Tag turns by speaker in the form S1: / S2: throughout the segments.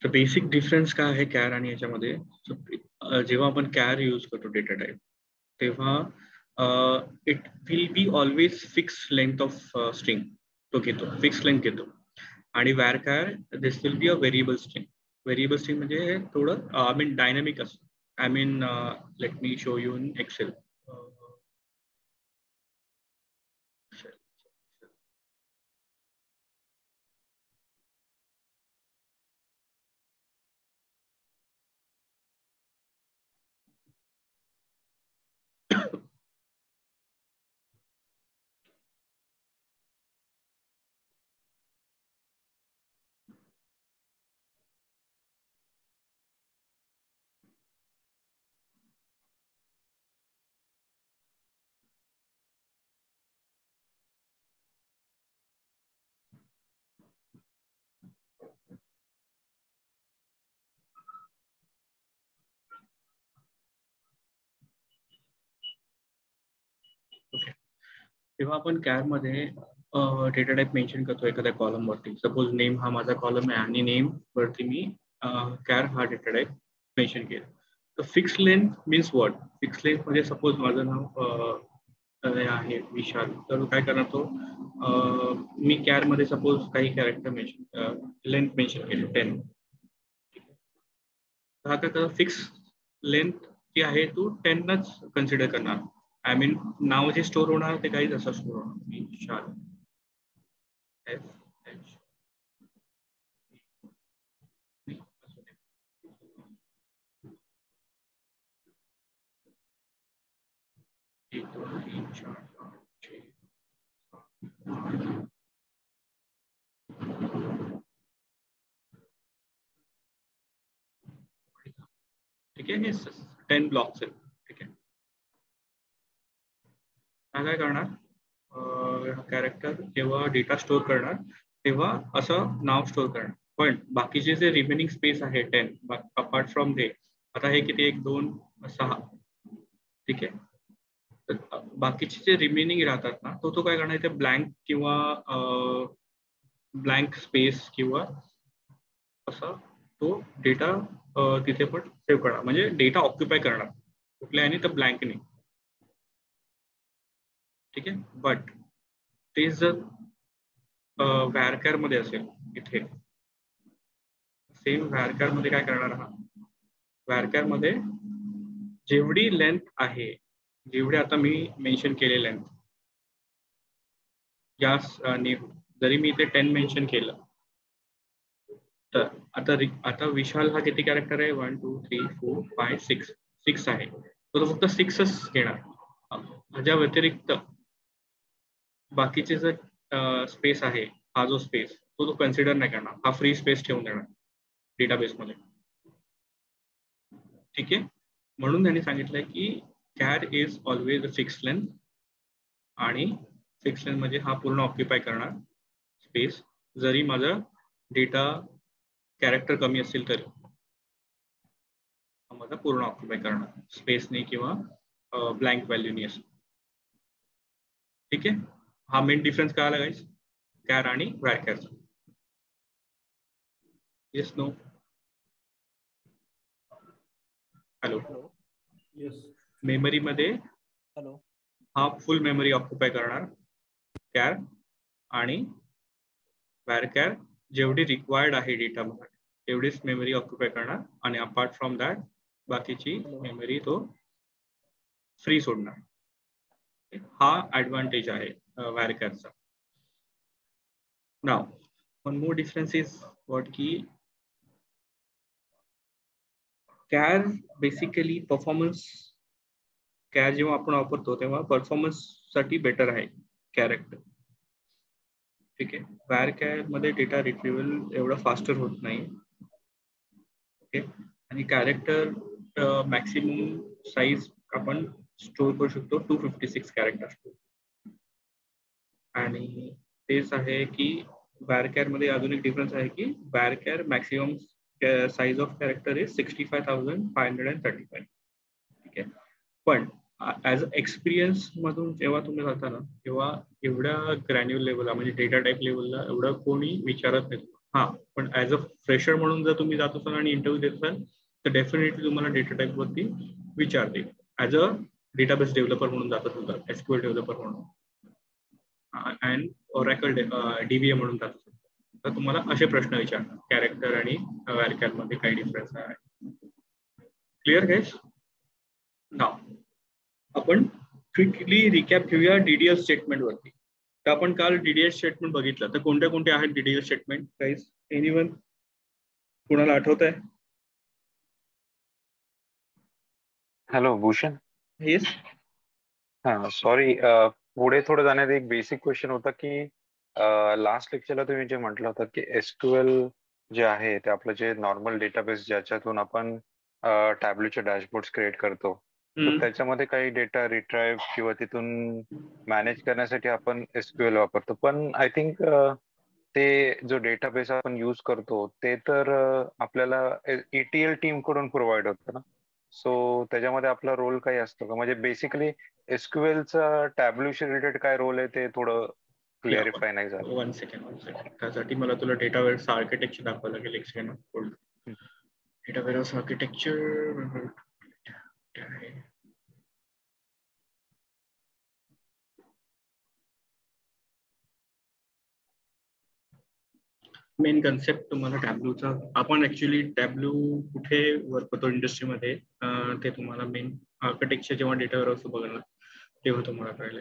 S1: तर basic difference काय आहे कॅर आणि याच्यामध्ये. जेव्हा आपण कॅर यूज करतो डेटा टाईप, तेव्हा it will be always fix length of string तो घेतो, फिक्स लेंथ घेतो. आणि varchar this will be a variable string. Variable string म्हणजे थोडं आय मीन डायनॅमिक असतं. I mean let me show you in Excel. Okay, तेव्हा आपण care मध्ये डेटा टाईप मेन्शन करतो एखाद्या कॉलम वरती. सपोज नेम हा माझा कॉलम आहे आणि नेम वरती मी कॅर हा डेटा टाईप मेन्शन केला. तर fix length means what? Fix length म्हणजे सपोज माझं नाव आहे विशाल, तर काय करणार तो, मी कॅर मध्ये सपोज काही कॅरेक्टर मेन्शन लेंथ मेन्शन केली 10. तर आता त्याचा फिक्स लेंथ जी आहे तू 10नच कन्सिडर करणार. आय मीन नाव जे स्टोर होणार ते काहीच असं स्टोर होणार. विशाल FH एक दोन तीन चार पाच छः. ठीक आहे, हे 10 ब्लॉक्स आहेत. ठीक आहे, हा काय करणार, कॅरेक्टर जेव्हा डेटा स्टोर करणार तेव्हा असं नाव स्टोर करणार. पण बाकीचे जे रिमेनिंग स्पेस आहे 10 अपार्ट फ्रॉम ते, आता हे किती 1 2 6. ठीक आहे, तर बाकीचे जे रिमेनिंग राहतात ना, तो काय करणार, ते ब्लँक किंवा ब्लँक स्पेस किंवा असा तो डेटा तिथे पण सेव्ह करणार. म्हणजे डेटा ऑक्युपाय करणार कुठल्या आणि तर ब्लँकने. ठीक आहे, बट ते जर वॅरकॅर मध्ये असेल, इथे सेम वॅरकॅर मध्ये काय करणार, हा वॅरकॅर मध्ये जेवढी लेंथ आहे, जेवढे आता मी मेन्शन केले लेंथ, या जरी मी इथे 10 मेन्शन केलं, तर आता विशाल हा किती कॅरेक्टर आहे, 1 2 3 4 5 6 आहे. तो फक्त 6च घेणार. ह्याच्या व्यतिरिक्त बाकीचे जर स्पेस आहे, हा जो स्पेस तो कन्सिडर नाही करणार, हा फ्री स्पेस ठेवून देणार डेटाबेसमध्ये. ठीक आहे, म्हणून त्यांनी सांगितलंय की care is always a fix length, आणि फिक्स लेंथ म्हणजे हा पूर्ण ऑक्युपाय करणार स्पेस. जरी माझा डेटा कॅरेक्टर कमी असेल तरी हा माझा पूर्ण ऑक्युपाय करणार स्पेसने किंवा ब्लँक व्हॅल्यूने असेल. ठीक आहे, हा मेन डिफरन्स काय आला गाईस कॅर आणि वॅरकॅरचा. Yes no? Hello.
S2: Yes.
S1: Memory मध्ये
S2: हॅलो,
S1: हा फुल मेमरी ऑक्युपाय करणार कॅर, आणि वॅरकॅर जेवढी रिक्वायर्ड आहे डेटा मध्ये तेवढीच मेमरी ऑक्युपाय करणार, आणि अपार्ट फ्रॉम दॅट बाकीची मेमरी तो फ्री सोडणार. हा ऍडव्हान्टेज आहे वॅरकॅरचा. Now one more difference is what की कॅर बेसिकली परफॉर्मन्स, कॅर जेव्हा आपण वापरतो तेव्हा परफॉर्मन्स साठी बेटर आहे कॅरेक्टर. ठीक आहे, वॅरकॅर मध्ये डेटा रिट्रीवल एवढं फास्टर होत नाही. ओके, आणि कॅरेक्टर मॅक्सिमम साईज आपण स्टोर करू शकतो 256 कॅरेक्टर. आणि तेच आहे की वॅरकॅर मध्ये अजून एक डिफरन्स आहे की varchar maximum size of character is 65,535. ठीक आहे, पण ऍज एक्सपिरियन्स मधून जेव्हा तुम्ही जाता ना, तेव्हा एवढ्या ग्रॅन्युअर लेवलला म्हणजे डेटा टाईप लेवलला एवढं कोणी विचारत नाही. हा, पण ऍज अ फ्रेशर म्हणून जर तुम्ही जात असाल आणि इंटरव्ह्यू देत असाल तर डेफिनेटली तुम्हाला डेटा टाईप वरती विचारते. ऍज अ डेटाबेस डेव्हलपर म्हणून जात असाल तर, एसक्यूएल डेव्हलपर म्हणून अँड ओरॅकल डीबीए म्हणून जात असाल तर तुम्हाला असे प्रश्न विचारतात. कॅरेक्टर आणि व्हॅलकॅल मध्ये काही डिफरन्स आहे. Clear guys? नाव आपण क्विकली रिकॅप घेऊया डीडीएल स्टेटमेंट वरती. तर आपण काल डीडीएल स्टेटमेंट बघितलं, तर कोणत्या कोणत्या आहेत डीडीएल स्टेटमेंट गाईज? एनीवन? कुणाला आठवत आहे?
S3: हॅलो भूषण.
S1: येस.
S3: हा सॉरी, पुढे थोडं जाण्यात एक बेसिक क्वेश्चन होता की लास्ट लेक्चरला तुम्ही जे म्हटलं होतं की एसक्यूएल जे आहे ते आपलं जे नॉर्मल डेटाबेस ज्याच्यातून आपण टॅब्लूचे डॅशबोर्ड्स क्रिएट करतो, तर त्याच्यामध्ये काही डेटा रिट्राईव्ह किंवा तिथून मॅनेज करण्यासाठी आपण एसक्यूएल वापरतो. पण आय थिंक ते जो डेटाबेस आपण यूज करतो ते तर आपल्याला ETL टीम कडून प्रोव्हाइड होतं ना. सो त्याच्यामध्ये आपला रोल काही असतो का? म्हणजे बेसिकली एसक्यूएलचा टॅब्लूशी रिलेटेड काय रोल आहे ते थोडं क्लिअरिफाय नाही झालं.
S1: One second. त्यासाठी मला तुला डेटा वेअरचं आर्किटेक्चर दाखवावं लागेल. एक सेकंड. डेटा वेअरचं आर्किटेक्चर मेन कन्सेप्ट तुम्हाला टॅब्लूचा, आपण ऍक्च्युली टॅब्लू कुठे वर्क करतो इंडस्ट्रीमध्ये ते तुम्हाला मेन आर्किटेक्चर जेव्हा डेटा वेअरचं बघणार तेव्हा तुम्हाला कळेल.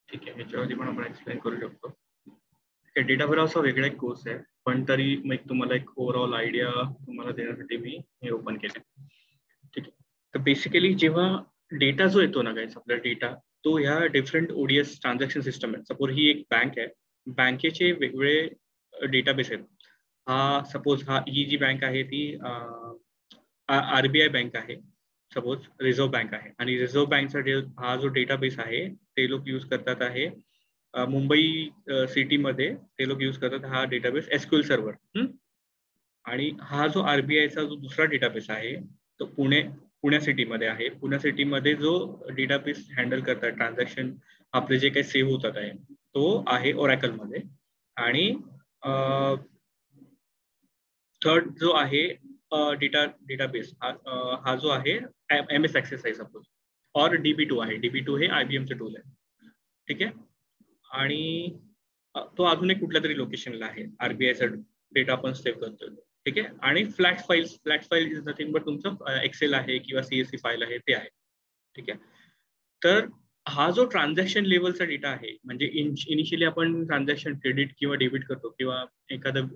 S1: ठीक आहे, ह्याच्यावरती पण आपण एक्सप्लेन करू शकतो. डेटा वेअरहाऊस हा वेगळा एक कोर्स आहे, पण तरी मग तुम्हाला एक ओव्हरऑल आयडिया तुम्हाला देण्यासाठी मी हे ओपन केले. ठीक आहे. तर बेसिकली जेव्हा डेटा जो येतो ना गाईस, आपला डेटा तो ह्या डिफरंट ओडीएस ट्रान्झॅक्शन सिस्टम आहे. सपोज ही एक बँक आहे, बँकेचे वेगवेगळे डेटाबेस आहेत. सपोज ही जी बँक आहे ती RBI बँक आहे, सपोज रिझर्व्ह बँक आहे, आणि रिझर्व्ह बँकचा हा जो डेटाबेस आहे ते लोक यूज करतात आहे मुंबई सिटीमध्ये. ते लोक यूज करतात हा डेटाबेस एसक्यूएल सर्व्हर. आणि हा जो RBIचा जो दुसरा डेटाबेस आहे तो पुण्या सिटीमध्ये आहे. पुण्या सिटीमध्ये जो डेटाबेस हँडल करतात ट्रान्झॅक्शन आपले जे काही सेव्ह होतात आहे तो आहे ओरॅकलमध्ये. आणि थर्ड जो आहे डेटाबेस हा जो आहे MS Access आहे सपोज, और DB2 आहे. DB2 हे IBMचं टूल आहे. ठीक आहे. आणि तो अजून एक कुठल्या तरी लोकेशनला आहे. RBIचा डेटा आपण सेव्ह करतोय. ठीक आहे. आणि flat file is nothing but तुमचं एक्सेल आहे किंवा CSV फाईल आहे ते आहे. ठीक आहे. तर हा जो ट्रान्झॅक्शन लेवलचा डेटा आहे, म्हणजे इनिशियली आपण ट्रान्झॅक्शन क्रेडिट किंवा डेबिट करतो किंवा एखादं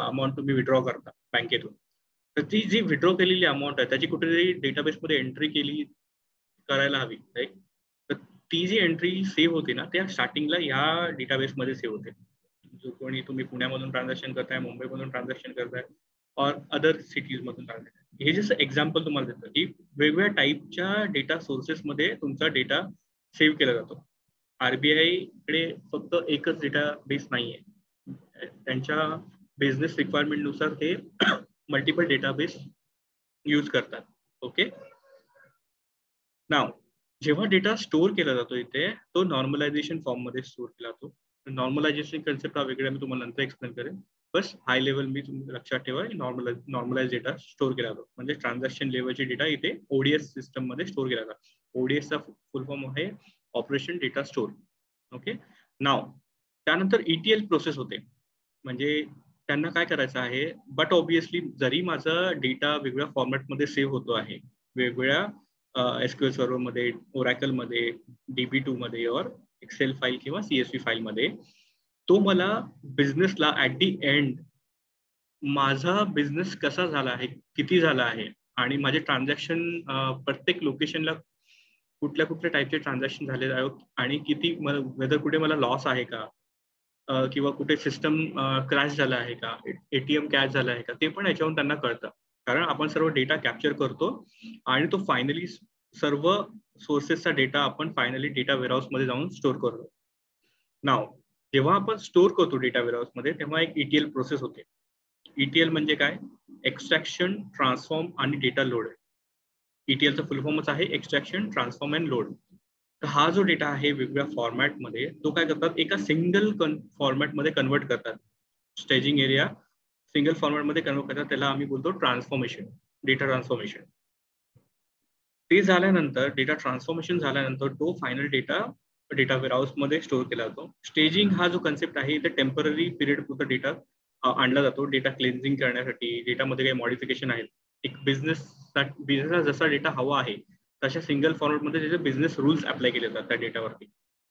S1: अमाऊंट तुम्ही विड्रॉ करता बँकेतून, तर ती जी विड्रॉ केलेली अमाऊंट आहे त्याची कुठेतरी डेटाबेसमध्ये एंट्री करायला हवी. राईट. तर ती जी एंट्री सेव्ह होते ना त्या स्टार्टिंगला या डेटाबेसमध्ये सेव्ह होते. जो कोणी तुम्ही पुण्यामधून ट्रान्झॅक्शन करताय, मुंबईमधून ट्रान्झॅक्शन करताय, और अदर सिटीज मधून ट्रान्झॅक्शन. हे जसं एक्झाम्पल तुम्हाला देतं की वेगवेगळ्या टाईपच्या डेटा सोर्सेसमध्ये तुमचा डेटा सेव्ह केला जातो. RBI कडे फक्त एकच डेटाबेस नाहीये, त्यांच्या बिझनेस रिक्वायरमेंटनुसार ते मल्टिपल डेटाबेस यूज करतात. ओके. नाव जेव्हा डेटा स्टोअर केला जातो इथे तो नॉर्मलायझेशन फॉर्म मध्ये स्टोअर केला जातो. नॉर्मलायझेशन कन्सेप्ट हा वेगळा मी तुम्हाला नंतर एक्सप्लेन करेन. बस हाय लेवल मी तुम्ही लक्षात ठेवा, नॉर्मलाइज डेटा स्टोअर केला जातो. म्हणजे ट्रान्झॅक्शन लेवलचे डेटा इथे ODS सिस्टम मध्ये स्टोअर केला जातो. ODSचा फुल फॉर्म आहे ऑपरेशन डेटा स्टोअर. ओके. नाव त्यानंतर ETL प्रोसेस होते. म्हणजे त्यांना काय करायचं आहे, बट ऑब्विसली जरी माझा डेटा वेगवेगळ्या फॉर्मॅटमध्ये सेव्ह होतो आहे, वेगवेगळ्या SQL सर्व्हर मध्ये, ओरॅकल मध्ये, DB2 मध्ये और एक्सेल फाईल किंवा CSV फाईल मध्ये, तो मला बिझनेसला ऍट दी एंड माझा बिझनेस कसा झाला आहे, किती झाला आहे, आणि माझे ट्रान्झॅक्शन प्रत्येक लोकेशनला कुठल्या कुठल्या टाईपचे ट्रान्झॅक्शन झाले आहे आणि किती वेदर कुठे मला लॉस आहे का, किंवा कुठे सिस्टम क्रॅश झाला आहे का, ATM कॅश झाला आहे का, ते पण याच्यावरून त्यांना कळतं. कारण आपण सर्व डेटा कॅप्चर करतो आणि तो फायनली सर्व सोर्सेसचा डेटा आपण फायनली डेटा वेअरहाऊस मध्ये जाऊन स्टोअर करतो. नाव जेव्हा आपण स्टोअर करतो डेटा वेअरहाऊस मध्ये तेव्हा एक ETL प्रोसेस होते. ETL म्हणजे काय? एक्स्ट्रॅक्शन, ट्रान्सफॉर्म आणि डेटा लोड. ETLचा फुल फॉर्मच आहे एक्स्ट्रॅक्शन, ट्रान्सफॉर्म अँड लोड. तर हा जो डेटा आहे वेगवेगळ्या फॉर्मॅटमध्ये तो काय करतात, एका सिंगल फॉर्मॅटमध्ये कन्वर्ट करतात. स्टेजिंग एरिया सिंगल फॉर्मॅटमध्ये कन्वर्ट करतात, त्याला आम्ही बोलतो ट्रान्सफॉर्मेशन, डेटा ट्रान्सफॉर्मेशन. ते झाल्यानंतर डेटा ट्रान्सफॉर्मेशन झाल्यानंतर तो फायनल डेटा वेअरहाऊस मध्ये स्टोअर केला जातो. स्टेजिंग हा जो कन्सेप्ट आहे ते टेम्पररी पिरियड पुरता डेटा आणला जातो, डेटा क्लिन्झिंग करण्यासाठी. डेटामध्ये काही मॉडिफिकेशन आहेत, एक बिझनेसला जसा डेटा हवा आहे तशा सिंगल फॉर्मॅटमध्ये त्याचे बिझनेस रूल्स अप्लाय केले जातात त्या डेटावरती.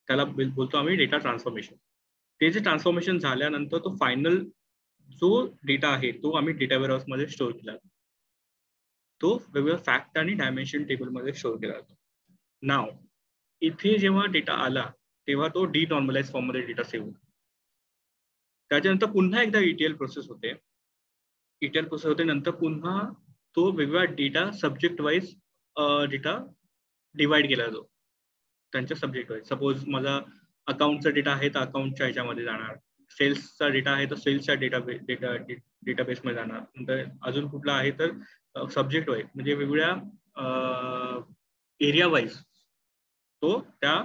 S1: त्याला बोलतो आम्ही डेटा ट्रान्सफॉर्मेशन. ते जे ट्रान्सफॉर्मेशन झाल्यानंतर तो फायनल जो डेटा आहे तो आम्ही डेटा वेअरहाऊस मध्ये स्टोअर केला जातो. तो वेगवेगळ्या फॅक्ट आणि डायमेन्शन टेबलमध्ये स्टोअर केला जातो. नाव इथे जेव्हा डेटा आला तेव्हा तो डिनॉर्मलाइज फॉर्ममध्ये डेटा सेव्ह होतो. त्याच्यानंतर पुन्हा एकदा ETL प्रोसेस होते. ETL प्रोसेस होते नंतर पुन्हा तो वेगवेगळा data subject wise data divide केला जातो त्यांच्या सब्जेक्ट वाईज. सपोज माझा अकाउंटचा डेटा आहे तर अकाउंटच्या ह्याच्यामध्ये जाणार, सेल्सचा डेटा आहे तर सेल्सच्या डेटाबेसमध्ये जाणार, नंतर अजून कुठला आहे तर सब्जेक्ट वाईज म्हणजे वेगवेगळ्या एरिया वाईज तो त्या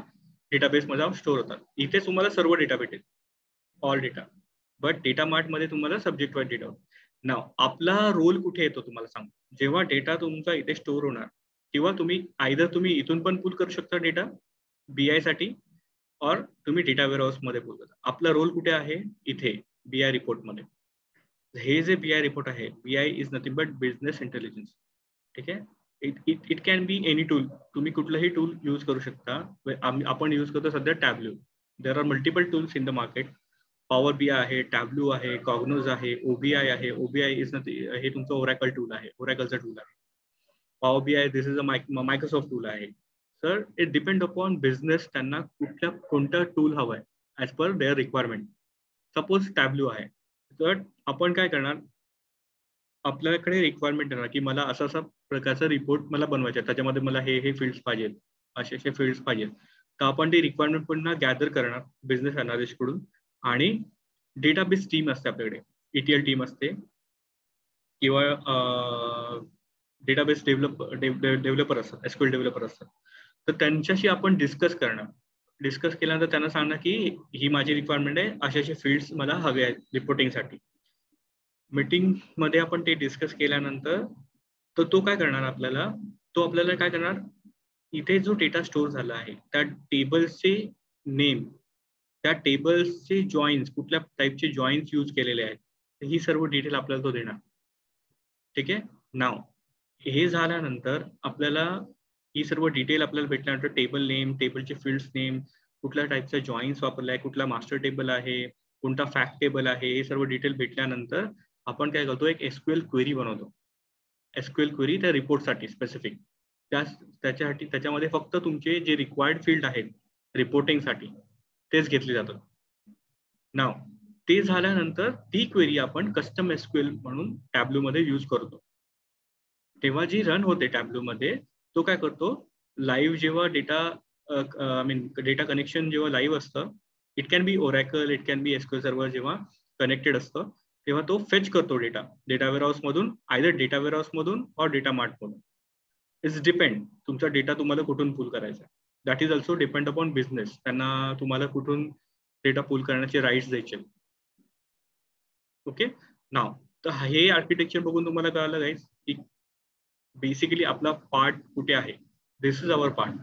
S1: डेटाबेसमध्ये स्टोअर होतात. इथे तुम्हाला सर्व डेटा भेटेल, ऑल डेटा, बट डेटा मार्टमध्ये तुम्हाला सब्जेक्ट वाईज डेटा होतो. नाव आपला रोल कुठे येतो तुम्हाला सांगतो. जेव्हा डेटा तुमचा इथे स्टोअर होणार किंवा तुम्ही इथून पण पुल करू शकता डेटा BI साठी, और तुम्ही डेटा वेअरहाऊस मध्ये पुल करता. आपला रोल कुठे आहे? इथे BI रिपोर्ट मध्ये. हे जे BI रिपोर्ट आहे, BI is nothing but business intelligence. ठीक आहे. It can be any tool. तुम्ही कुठलाही टूल यूज करू शकता. आपण यूज करतो सध्या Tableau. There are multiple tools in the market. Power BI आहे, टॅब्ल्यू आहे, कॉग्नोज आहे, OBI आहे. OBI इज हे तुमचं ओरॅकल टूल आहे, ओरॅकलचा टूल आहे. Power BI this is a Microsoft tool आहे. Sir it depend upon business, त्यांना कोणता टूल हवाय as per their requirement. Suppose Tableau आहे तर आपण काय करणार, आपल्याकडे रिक्वायरमेंट येणार की मला असा प्रकारचा रिपोर्ट मला बनवायचा आहे, त्याच्यामध्ये मला हे फील्ड्स पाहिजेत, असे फील्ड्स पाहिजेत. तर आपण ती रिक्वायरमेंट पुन्हा गॅदर करणार बिझनेस अनालिस्ट कडून, आणि डेटाबेस टीम असते आपल्याकडे, ETL टीम असते किंवा डेटाबेस डेव्हलपर असतात, SQL डेव्हलपर असतात. तर त्यांच्याशी आपण डिस्कस करणार. डिस्कस केल्यानंतर त्यांना सांगणार की ही माझी रिक्वायरमेंट आहे, असे फील्ड्स मला हवे आहेत रिपोर्टिंगसाठी. मीटिंग मध्ये आपण ते डिस्कस केल्यानंतर तर तो काय आपल्याला काय करणार, इथे जो डेटा स्टोअर झाला आहे त्या टेबल्सचे नेम, त्या टेबल्सचे जॉईन्स, कुठल्या टाईपचे जॉईन्स यूज केलेले आहेत, ही सर्व डिटेल आपल्याला तो देणार. ठीक आहे. नाव हे झाल्यानंतर आपल्याला ही सर्व डिटेल आपल्याला भेटल्यानंतर टेबल नेम, टेबलचे फील्ड्स नेम, कुठल्या टाईपचा जॉईन्स वापरला आहे, कुठला मास्टर टेबल आहे, कोणता फॅक्ट टेबल आहे, हे सर्व डिटेल भेटल्यानंतर आपण काय करतो, एक SQL क्वेरी बनवतो. SQL क्वेरी त्या रिपोर्टसाठी स्पेसिफिक, त्याच्यामध्ये फक्त तुमचे जे रिक्वायर्ड फील्ड आहेत रिपोर्टिंगसाठी तेच घेतले जातात. नाव ते झाल्यानंतर ती क्वेरी आपण कस्टम SQL म्हणून टॅब्ल्यू मध्ये यूज करतो. तेव्हा जी रन होते टॅब्ल्यू मध्ये, तो काय करतो, लाईव्ह जेव्हा डेटा कनेक्शन जेव्हा लाईव्ह असतं, it can be oracle, it can be SQL server, जेव्हा कनेक्टेड असतं तेव्हा तो फेच करतो डेटा वेअरहाऊस मधून, आयदर डेटा वेअरहाऊस मधून और डेटा मार्ट मधून. इट्स डिपेंड तुमचा डेटा तुम्हाला कुठून पुल करायचा. That is also depend upon business, त्यांना तुम्हाला कुठून डेटा पुल करण्याचे राईट्स द्यायचे. ओके. नाव तर हे आर्किटेक्चर बघून तुम्हाला कळालं गाईज की बेसिकली आपला पार्ट कुठे आहे. दिस इज अवर पार्ट.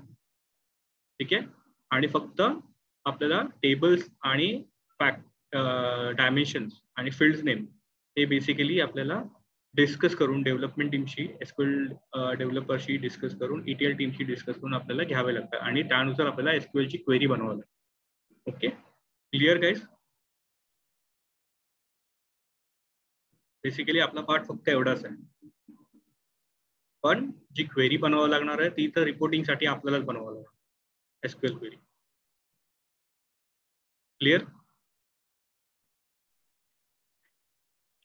S1: ठीक आहे. आणि फक्त आपल्याला टेबल्स आणि फॅक्ट, डायमेन्शन्स आणि फील्ड्स नेम हे बेसिकली आपल्याला डिस्कस करून डेव्हलपमेंट टीमशी, SQL डेव्हलपरशी डिस्कस करून, ETL टीमशी डिस्कस करून आपल्याला घ्यावे लागतात आणि त्यानुसार आपल्याला SQL ची क्वेरी बनवावी लागते. ओके. Clear guys. बेसिकली आपला पार्ट फक्त एवढाच आहे. पण जी क्वेरी बनवावं लागणार आहे ती तर रिपोर्टिंगसाठी आपल्यालाच बनवावं लागणार SQL query. Clear?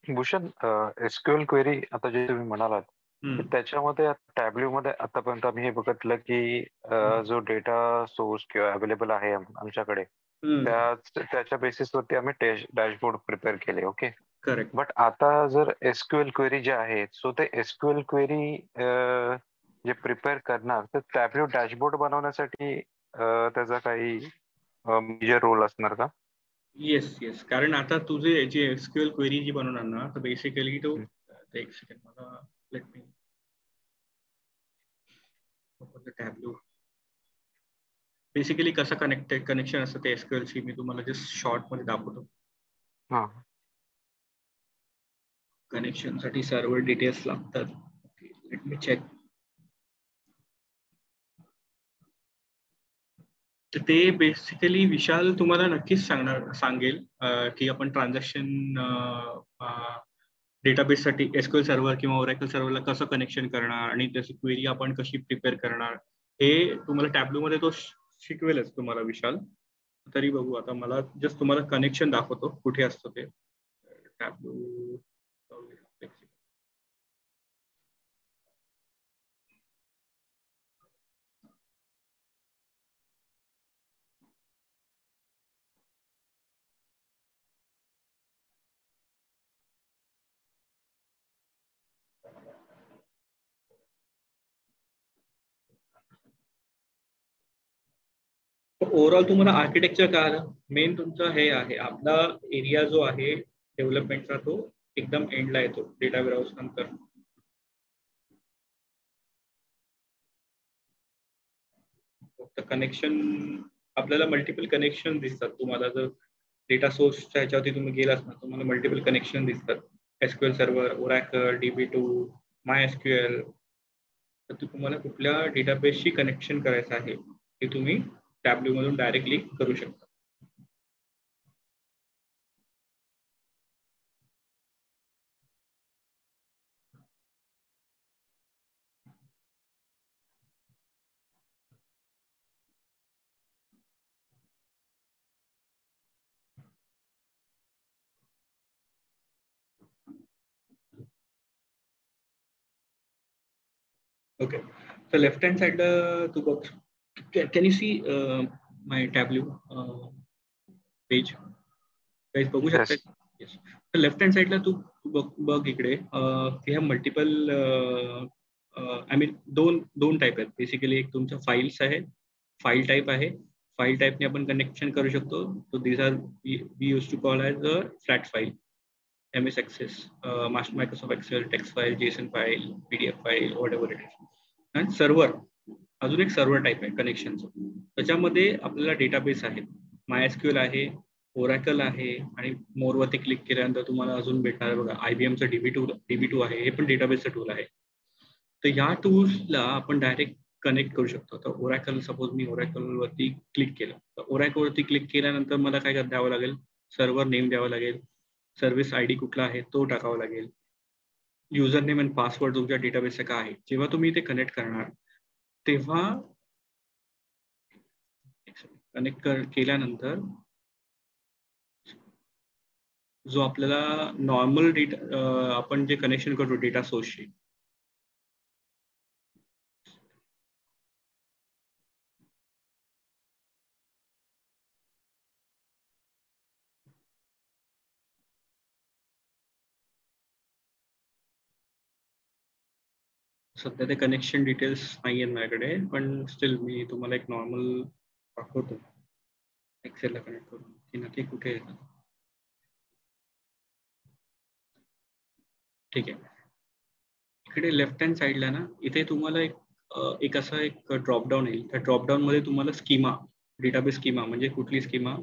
S3: Bhushan, SQL query आता जे तुम्ही म्हणालात त्याच्यामध्ये टॅब्ल्यू मध्ये आतापर्यंत आम्ही हे बघितलं की जो डेटा सोर्स किंवा अवेलेबल आहे आमच्याकडे त्याच्या बेसिसवरती आम्ही डॅशबोर्ड प्रिपेअर केले. Okay,
S1: correct.
S3: बट आता जर एसक्यूएल क्वेरी जे आहे सो ते एसक्यूएल क्वेरी जे प्रिपेअर करणार तर टॅब्ल्यू डॅशबोर्ड बनवण्यासाठी त्याचा काही मेजर रोल असणार का?
S1: येस येस, कारण आता तुझे जे एसक्यूएल क्वेरी जी बनवणार ना तर बेसिकली तो एक सेकंड मला लेट मी टॅब्ल्यू बेसिकली कसं कनेक्शन असतं ते एसक्यूएल शी मी तुम्हाला जस्ट शॉर्ट मध्ये दाखवतो. कनेक्शन साठी सर्व्हर डिटेल्स लागतात. Let me check. तर ते बेसिकली विशाल तुम्हाला नक्कीच सांगेल की आपण ट्रान्झॅक्शन डेटाबेससाठी एसक्यूएल सर्व्हर किंवा ओरॅकल सर्व्हरला कसं कनेक्शन करणार आणि त्याची क्वेरी आपण कशी प्रिपेअर करणार हे तुम्हाला टॅब्लू मध्ये तो शिकवेलच तुम्हाला विशाल. तरी बघू, आता मला जस्ट तुम्हाला कनेक्शन दाखवतो कुठे असतो ते टॅब्लू. ओव्हरऑल तुम्हाला आर्किटेक्चर काय आलं, मेन तुमचं हे आहे आपला एरिया जो आहे डेव्हलपमेंटचा तो एकदम एंडला येतो डेटा वेअरहाऊस नंतर. फक्त कनेक्शन आपल्याला मल्टिपल कनेक्शन दिसतात. तुम्हाला जर डेटा सोर्सच्या ह्याच्यावरती तुम्ही गेलात ना तुम्हाला मल्टिपल कनेक्शन दिसतात. SQL server, oracle, DB2, MySQL. तर तुम्हाला कुठल्या डेटाबेसशी कनेक्शन करायचं आहे ते तुम्ही टॅब्ल्यू मधून डायरेक्टली करू शकता. ओके, तर लेफ्ट हँड साइडला तू बघ. Can you see my Tableau page बघू शकता? येस. तर लेफ्ट हँड साइडला तू बघ इकडे we have multiple I mean दोन टाईप आहेत बेसिकली. एक तुमच्या फाईल्स आहे, फाईल टाईप आहे. फाईल टाईपने आपण कनेक्शन करू शकतो. So these are we use to call as a flat file, MS Access, Microsoft Excel, text file, JSON file, PDF file, whatever it is. आणि सर्व्हर, अजून एक सर्व्हर टाईप आहे कनेक्शनचं. त्याच्यामध्ये आपल्याला डेटाबेस आहे, MySQL आहे, ओरॅकल आहे आणि मोरवरती क्लिक केल्यानंतर तुम्हाला अजून भेटणार बघा IBMचं DB2 आहे. हे पण डेटाबेसचं टूल आहे. तर या टूल्सला आपण डायरेक्ट कनेक्ट करू शकतो. तर ओरॅकल, सपोज मी ओरॅकलवरती क्लिक केलं तर ओरॅकलवरती क्लिक केल्यानंतर मला काय द्यावं लागेल, सर्व्हर नेम द्यावं लागेल, सर्व्हिस ID कुठला आहे तो टाकावा लागेल, युजर नेम आणि पासवर्ड तुमच्या डेटाबेसचा काय आहे. जेव्हा तुम्ही ते कनेक्ट करणार तेव्हा कनेक्ट केल्यानंतर जो आपल्याला नॉर्मल डेटा आपण जे कनेक्शन करतो डेटा सोर्सशी, सध्या ते कनेक्शन डिटेल्स नाही आहेत माझ्याकडे, पण स्टील मी तुम्हाला एक नॉर्मल दाखवतो एक्सेलला कनेक्ट करून की नक्की कुठे येतं. ठीक आहे, इकडे लेफ्ट हँड साईडला ना इथे तुम्हाला एक असा एक ड्रॉपडाऊन येईल. त्या ड्रॉपडाऊन मध्ये तुम्हाला स्कीमा, डेटाबेस स्कीमा म्हणजे कुठली स्कीमा,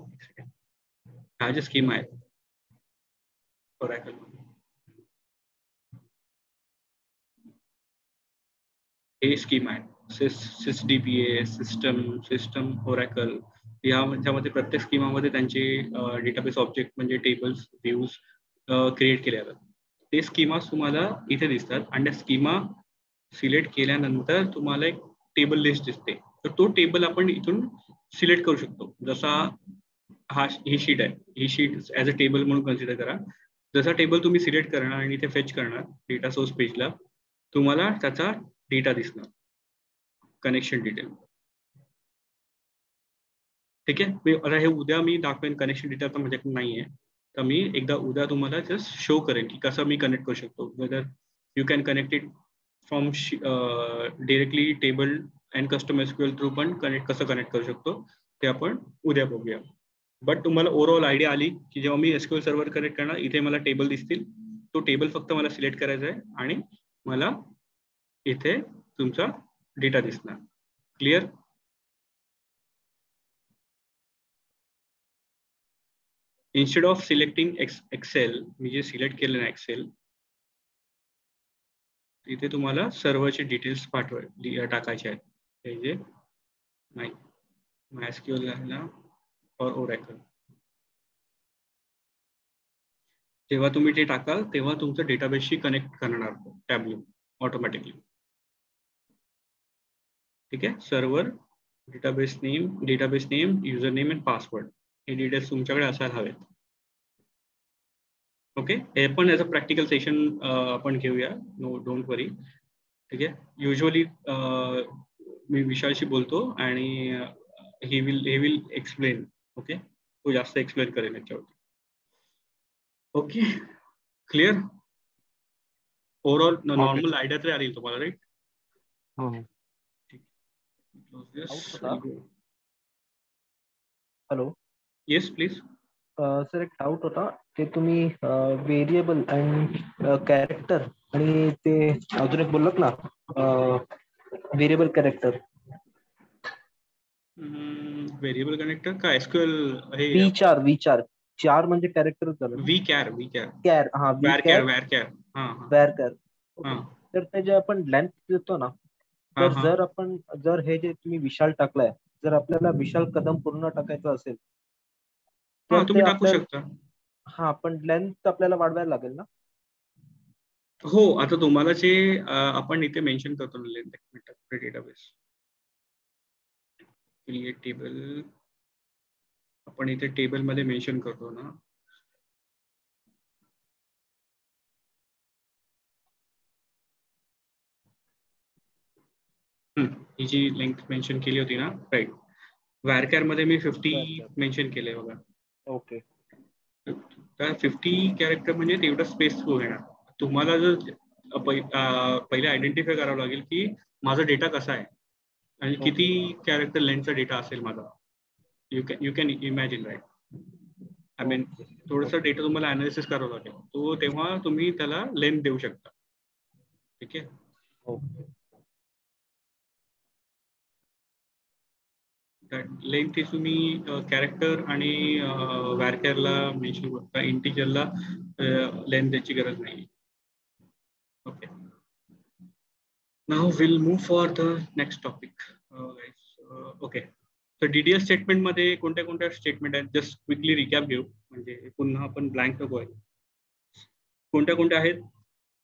S1: हा जे स्कीमा आहेत ओरॅकल, हे स्कीम आहे SysDBA, सिस्टम ओरॅकल. यामध्ये प्रत्येक स्कीमामध्ये त्यांचे डेटाबेस ऑब्जेक्ट म्हणजे टेबल्स, व्ह्यूज क्रिएट केले जातात. ते स्कीमा तुम्हाला इथे दिसतात आणि त्या स्कीमा सिलेक्ट केल्यानंतर तुम्हाला एक टेबल लिस्ट दिसते. तर तो टेबल आपण इथून सिलेक्ट करू शकतो. जसा ही शीट आहे, ही शीट ऍज अ टेबल म्हणून कन्सिडर करा. जसा टेबल तुम्ही सिलेक्ट करणार आणि ते फेच करणार डेटा सोर्स पेजला, तुम्हाला त्याचा डेटा दिसणार, कनेक्शन डिटेल. ठीक आहे. आता हे उद्या मी दाखवेन, कनेक्शन डेटा तर माझ्याकडे नाहीये, तर मी एकदा उद्या तुम्हाला जस्ट शो करेन की कसं मी कनेक्ट करू शकतो. Whether you can connect it from directly table and custom SQL through पण कसं कनेक्ट करू शकतो ते आपण उद्या बघूया. बट तुम्हाला ओव्हरऑल आयडिया आली की जेव्हा मी एसक्यूएल सर्व्हर कनेक्ट करणार, इथे मला टेबल दिसतील. तो टेबल फक्त मला सिलेक्ट करायचा आहे आणि मला इथे तुमचा डेटा दिसणार. Clear? Instead of selecting Excel, मी जे सिलेक्ट केलं ना एक्सेल, तिथे तुम्हाला सर्व्हरचे डिटेल्स टाकायचे आहेत. हे जे नाही, MySQL आहे ना और ओरॅकल. जेव्हा तुम्ही ते टाकाल तेव्हा तुमचं डेटाबेसशी कनेक्ट करणार टॅब्ल्यू ऑटोमॅटिकली. ठीक आहे. Server, database name, user name and password, हे डिटेल्स तुमच्याकडे असायला हवेत. ओके. हे पण ॲज अ प्रॅक्टिकल सेशन आपण घेऊया. नो, डोंट वरी. ठीक आहे. युजली मी विशालशी बोलतो आणि he will explain. ओके. तो जास्त एक्सप्लेन करेल याच्यावरती. Okay. Clear? Overall normal idea तरी आली तुम्हाला, right?
S2: Hello.
S1: Yes please.
S2: Sir एक डाऊट होता, ते तुम्ही व्हेरिएबल अँड कॅरेक्टर आणि ते अजून एक बोललात ना, व्हेरिएबल कॅरेक्टर.
S1: व्हेरिएबल कनेक्टर का एसक्यूएल? हे
S2: V4 4 म्हणजे कॅरेक्टर झालं.
S1: VCHAR
S2: कॅर, हा,
S1: WARCHAR.
S2: तर ते जे आपण लेंथ देतो ना, तर जर हे जे तुम्ही विशाल टाकलाय, जर आपल्याला विशाल कदम पूर्ण टाकायचं असेल तर
S1: तुम्ही टाकू शकता.
S2: हा, पण लेंथ आपल्याला वाढवायला लागेल ना?
S1: हो. आता तुम्हाला जे आपण इथे मेन्शन करतो ना, लेंथ डेटाबेस क्रिएट टेबल, आपण इथे टेबल मध्ये मेन्शन करतो ना, ही जी लेंथ मेन्शन केली होती ना, राईट. WARCHAR मध्ये मी 50 मेन्शन केलंय बघा.
S2: ओके.
S1: तर 50 कॅरेक्टर म्हणजे तेवढं स्पेस घेणार. तुम्हाला जर पहिले आयडेंटिफाय करावं लागेल की माझा डेटा कसा आहे आणि किती कॅरेक्टर लेंथचा डेटा असेल माझा. You can imagine, right? I mean थोडंसं डेटा तुम्हाला अनालिसिस करावं लागेल, तो तेव्हा तुम्ही त्याला लेंथ देऊ शकता. ठीक आहे. लेंथ तुम्ही कॅरेक्टर आणि WARCHARला मेन्शन करता, इंटिजरला लेंथ द्यायची गरज नाही. Okay. Now will move for the next topic. Okay. तर DDL स्टेटमेंट मध्ये कोणत्या कोणत्या स्टेटमेंट आहेत, जस्ट क्विकली रिकॅप घेऊ, म्हणजे पुन्हा आपण ब्लँक नको आहे. कोणत्या कोणत्या आहेत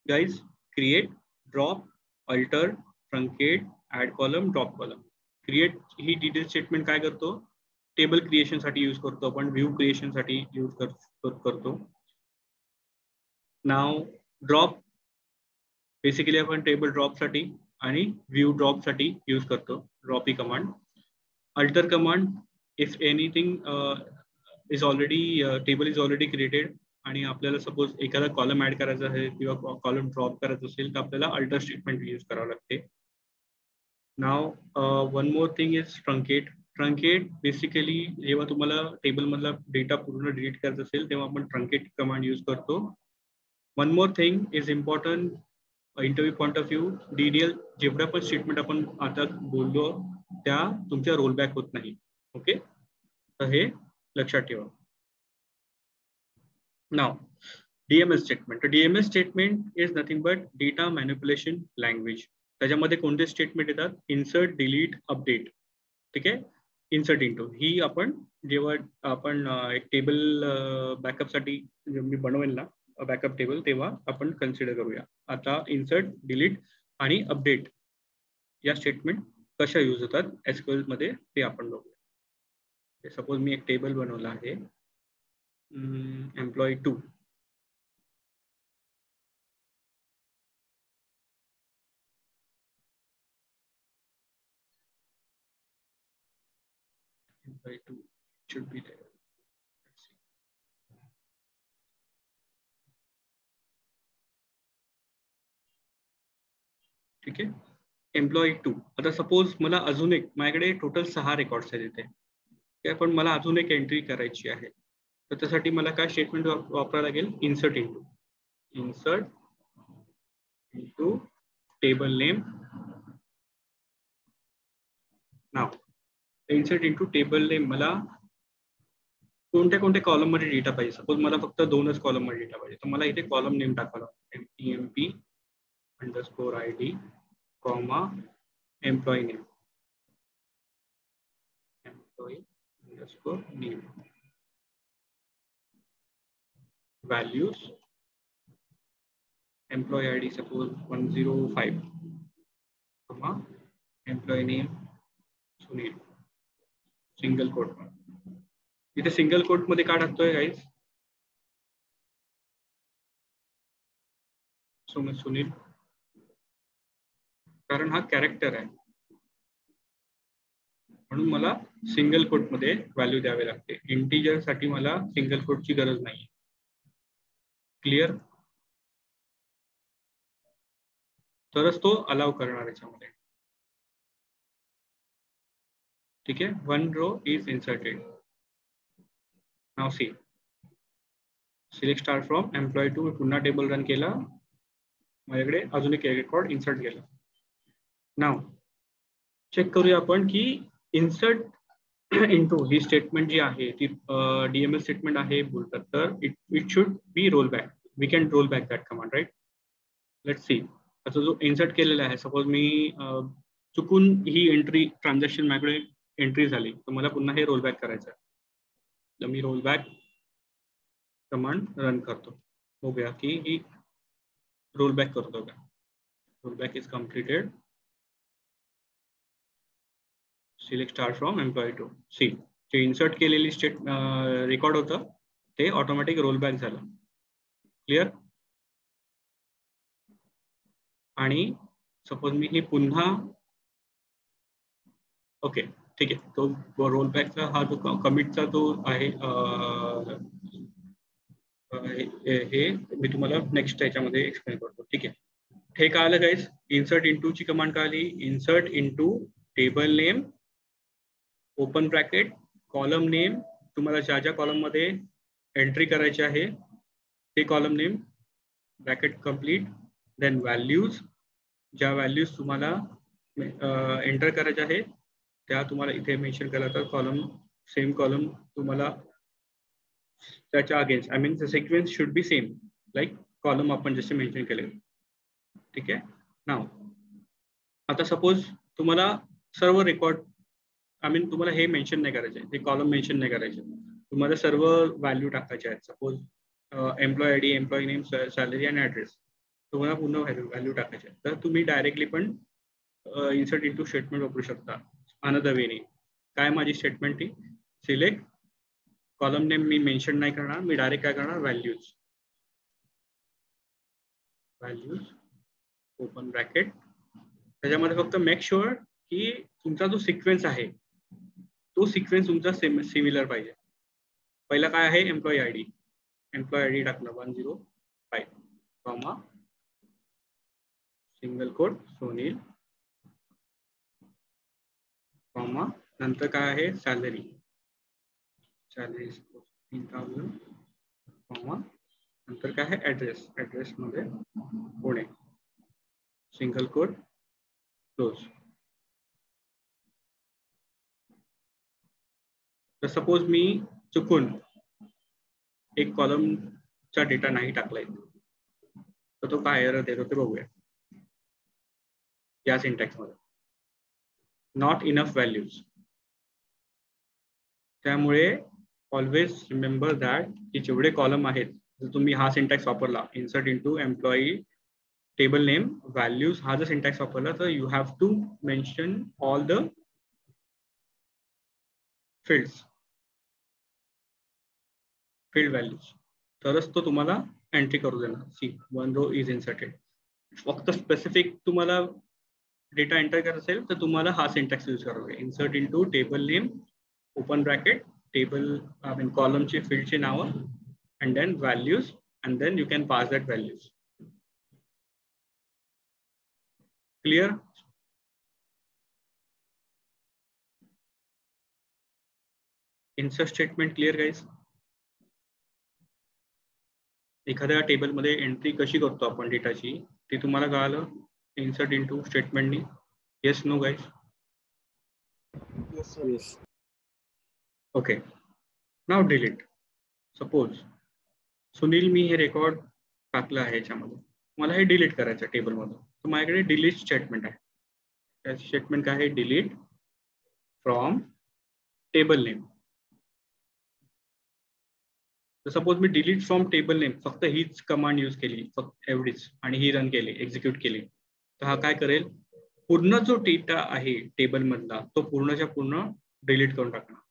S1: guys? Create, drop, alter, truncate, add column, drop column. Create ही डिटेल स्टेटमेंट काय करतो? टेबल क्रिएशन साठी यूज करतो आपण, व्ह्यू क्रिएशन साठी यूज करतो. नाव ड्रॉप बेसिकली आपण टेबल ड्रॉप साठी आणि व्ह्यू ड्रॉप साठी यूज करतो, drop he command. Alter command, if anything is already table is already created आणि आपल्याला सपोज एखादा कॉलम ऍड करायचा आहे किंवा कॉलम ड्रॉप करायचा असेल तर आपल्याला अल्टर स्टेटमेंट यूज करावं लागते. Now one more thing is truncate. Truncate basically जेव्हा तुम्हाला टेबल मधला डेटा पूर्ण डिलीट करायचा असेल तेव्हा आपण ट्रंकेट कमांड यूज करतो. One more thing is important interview point of view, DDL जेवढ्या पण स्टेटमेंट आपण आता बोललो त्या तुमच्या रोलबॅक होत नाही. ओके, तर हे लक्षात ठेवा. नाव DMS स्टेटमेंट. तर DMS statement is nothing but data manipulation language. त्याच्यामध्ये कोणते स्टेटमेंट येतात? Insert, delete, update. ठीक आहे. इन्सर्ट इंटू ही आपण जेव्हा आपण एक टेबल बॅकअपसाठी मी बनवेल ना बॅकअप टेबल तेव्हा आपण कन्सिडर करूया. आता इन्सर्ट, डिलीट आणि अपडेट या स्टेटमेंट कशा यूज होतात SQL मध्ये ते आपण बघूया. सपोज मी एक टेबल बनवला आहे employee 2. Employee 2 should be there. Let's see. ठीक आहे. एम्प्लॉई 2. आता सपोज मला अजून एक, माझ्याकडे टोटल 6 रेकॉर्ड्स आहेत इथे, पण मला अजून एक एंट्री करायची आहे. तर त्यासाठी मला काय स्टेटमेंट वापरावं लागेल? Insert into table name. Now insert into table name मला कोणत्या कॉलम मध्ये डेटा पाहिजे. सपोज मला फक्त 2च कॉलम मध्ये डेटा पाहिजे, तर मला इथे कॉलम नेम टाकावं लागेल. emp_id, employee name, values, employee ID suppose 105, employee name Sunil, single quote. इथे सिंगल कोट मध्ये काय टाकतोय गाईज? सुनील, कारण हा कॅरेक्टर आहे म्हणून मला सिंगल कोट मध्ये व्हॅल्यू द्यावे लागते. इंटिजर साठी मला सिंगल कोटची गरज नाही. क्लिअर? तरच तो अलाव करणार याच्यामध्ये. ठीक आहे. 1 row is inserted. Now see, select star from employee 2. पुन्हा टेबल रन केला, माझ्याकडे अजून एक रेकॉर्ड इन्सर्ट केला. नाव चेक करूया आपण की इन्सर्ट इंटू ही स्टेटमेंट जी आहे ती DML स्टेटमेंट आहे बोलतात, तर it should be roll back. We can roll back that command, right? Let's see. आता जो इन्सर्ट केलेला आहे, सपोज मी चुकून ही एंट्री ट्रान्झॅक्शन माझ्याकडे एंट्री झाली, तर मला पुन्हा हे रोल बॅक करायचं आहे. तर मी रोल बॅक कमांड रन करतो, बघूया की ही रोल बॅक करतो का. Roll back is completed. Select star from employee 2. See, जे इन्सर्ट केलेली रेकॉर्ड होतं ते ऑटोमॅटिक रोल बॅक झालं. क्लिअर? आणि सपोज मी हे पुन्हा, ओके ठीक आहे, तो रोल बॅकचा हा जो कमिटचा तो आहे हे मी तुम्हाला नेक्स्ट याच्यामध्ये एक्सप्लेन करतो. ठीक आहे. हे कळालं गाईज? इन्सर्ट इंटू ची कमांड कळाली. Insert into table name open bracket column name, तुम्हाला ज्या कॉलम मध्ये एंट्री करायची आहे ते column name bracket complete. Then values, ज्या व्हॅल्यूज तुम्हाला एंटर करायच्या आहे त्या तुम्हाला इथे मेन्शन केला, तर कॉलम सेम कॉलम तुम्हाला त्याच्या against, I mean the sequence should be same like column आपण जसे मेन्शन केले. ठीक आहे. नाव आता सपोज तुम्हाला सर्व रेकॉर्ड, आय मीन तुम्हाला हे मेन्शन नाही करायचे, हे कॉलम मेन्शन नाही करायचे, तुम्हाला सर्व व्हॅल्यू टाकायचे आहेत. Suppose employee ID, employee name, salary आणि ऍड्रेस, तुम्हाला पूर्ण व्हॅल्यू टाकायचे आहेत. तर तुम्ही डायरेक्टली पण इन्सर्ट इंटू स्टेटमेंट वापरू शकता अनदर वेने. काय माझी स्टेटमेंट ती? सिलेक्ट कॉलम नेम मी मेन्शन नाही करणार, मी डायरेक्ट काय करणार? Values open bracket. त्याच्यामध्ये फक्त मेक शुअर की तुमचा जो सिक्वेन्स आहे तो सिक्वेन्स तुमचा सिमिलर पाहिजे. पहिला काय आहे? Employee ID. एम्प्लॉई ID टाकलं 105, comma single quote Sunil, comma नंतर काय आहे? सॅलरी 3000, कॉमा नंतर काय आहे? ऍड्रेस मध्ये पुणे, सिंगल कोट क्लोज. तर सपोज मी चुकून एक कॉलमचा डेटा नाही टाकलाय, तर तो काय एरर देतो ते बघूया. या सिंटॅक्स मध्ये नॉट इनफ व्हॅल्यूज. त्यामुळे ऑलवेज रिमेंबर दॅट की जेवढे कॉलम आहेत, जर तुम्ही हा सिंटॅक्स वापरला insert into employee table name values हा जर सिंटॅक्स वापरला तर you have to mention all the field values, तरच तो तुम्हाला एंट्री करू देणार. See 1 row is inserted. फक्त स्पेसिफिक तुम्हाला डेटा एंटर करत असेल तर तुम्हाला हा सिंटॅक्स यूज करावा लागेल. Insert into table name open bracket table कॉलमची फील्डची नावं and then values, and then you can pass that values. Clear? Insert statement clear guys? एखाद्या टेबल मध्ये एंट्री कशी करतो आपण डेटाची ती तुम्हाला कळालं इन्सर्ट इंटू स्टेटमेंटनी? Yes no guys?
S4: Yes, sir. Yes.
S1: Okay. Now delete. Suppose Sunil मी हे रेकॉर्ड टाकलं आहे याच्यामध्ये, मला हे डिलीट करायचं टेबलमधून, तर माझ्याकडे डिलीट स्टेटमेंट आहे. त्याची स्टेटमेंट काय आहे? Delete from table name. तर सपोज मी डिलीट फ्रॉम टेबल नेम फक्त हीच कमांड यूज केली, फक्त एवढीच, आणि ही रन केली, एक्झिक्यूट केली, तर हा काय करेल? पूर्ण जो डेटा आहे टेबल मधला तो पूर्णच्या पूर्ण डिलीट करून टाकणार.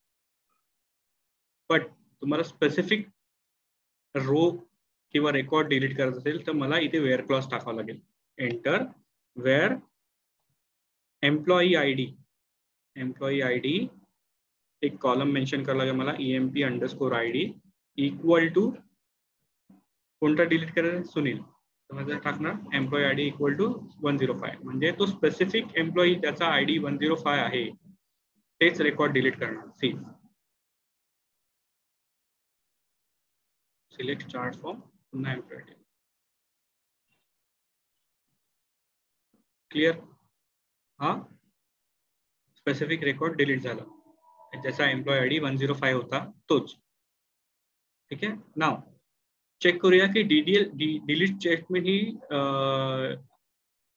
S1: बट तुम्हाला स्पेसिफिक रो किंवा रेकॉर्ड डिलीट करायचं असेल तर मला इथे वेअर क्लॉज टाकावं लागेल. Enter where employee I D एक कॉलम मेन्शन करावं लागेल मला, EMP_ID इक्वल टू कोणता डिलीट करायचं? सुनील. तर माझं टाकणार एम्प्लॉई ID इक्वल टू 105, म्हणजे तो स्पेसिफिक एम्प्लॉई ज्याचा ID 105 आहे तेच रेकॉर्ड डिलीट करणार. सी सिलेक्ट चार्ट फॉर्म, पुन्हा एम्प्लॉई. क्लिअर? हा स्पेसिफिक रेकॉर्ड डिलीट झाला, ज्याचा एम्प्लॉई ID 105 होता तोच. ठीक आहे. नाव चेक करूया की डिलीट स्टेटमेंट ही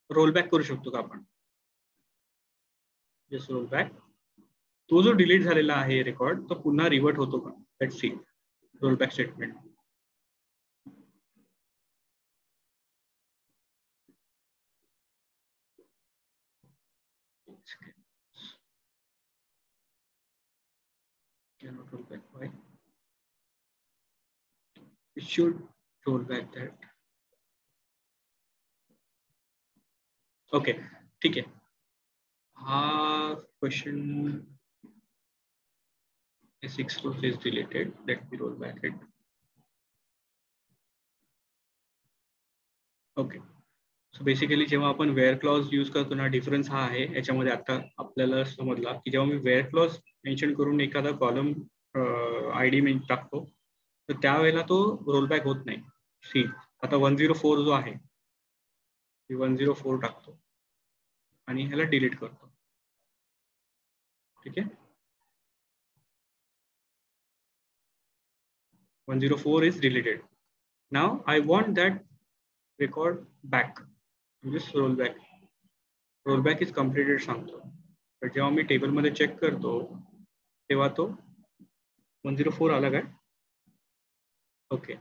S1: रोल बॅक करू शकतो का आपण? Just roll back. तो जो डिलीट झालेला आहे रेकॉर्ड तो पुन्हा रिवर्ट होतो का? Let's see. Roll back statement. Cannot roll back. Why? It should roll back that. Okay, ठीक है. हा question 6 rows is deleted. Let me roll back it. Okay. So basically जेव्हा आपण वेअर क्लॉज यूज करतो ना, difference हा आहे याच्यामध्ये. आता आपल्याला समजला की जेव्हा मी वेअर क्लॉज मेन्शन करून एखादा कॉलम ID टाकतो तर त्यावेळेला तो रोल बॅक होत नाही. सी आता 104 जो आहे 104 टाकतो आणि ह्याला डिलीट करतो. ठीक आहे. 104 is deleted. Now I want that record back. Just roll back. Roll back is completed सांगतो. पण जेव्हा मी टेबलमध्ये चेक करतो तेव्हा तो 104 आला काय? ओके,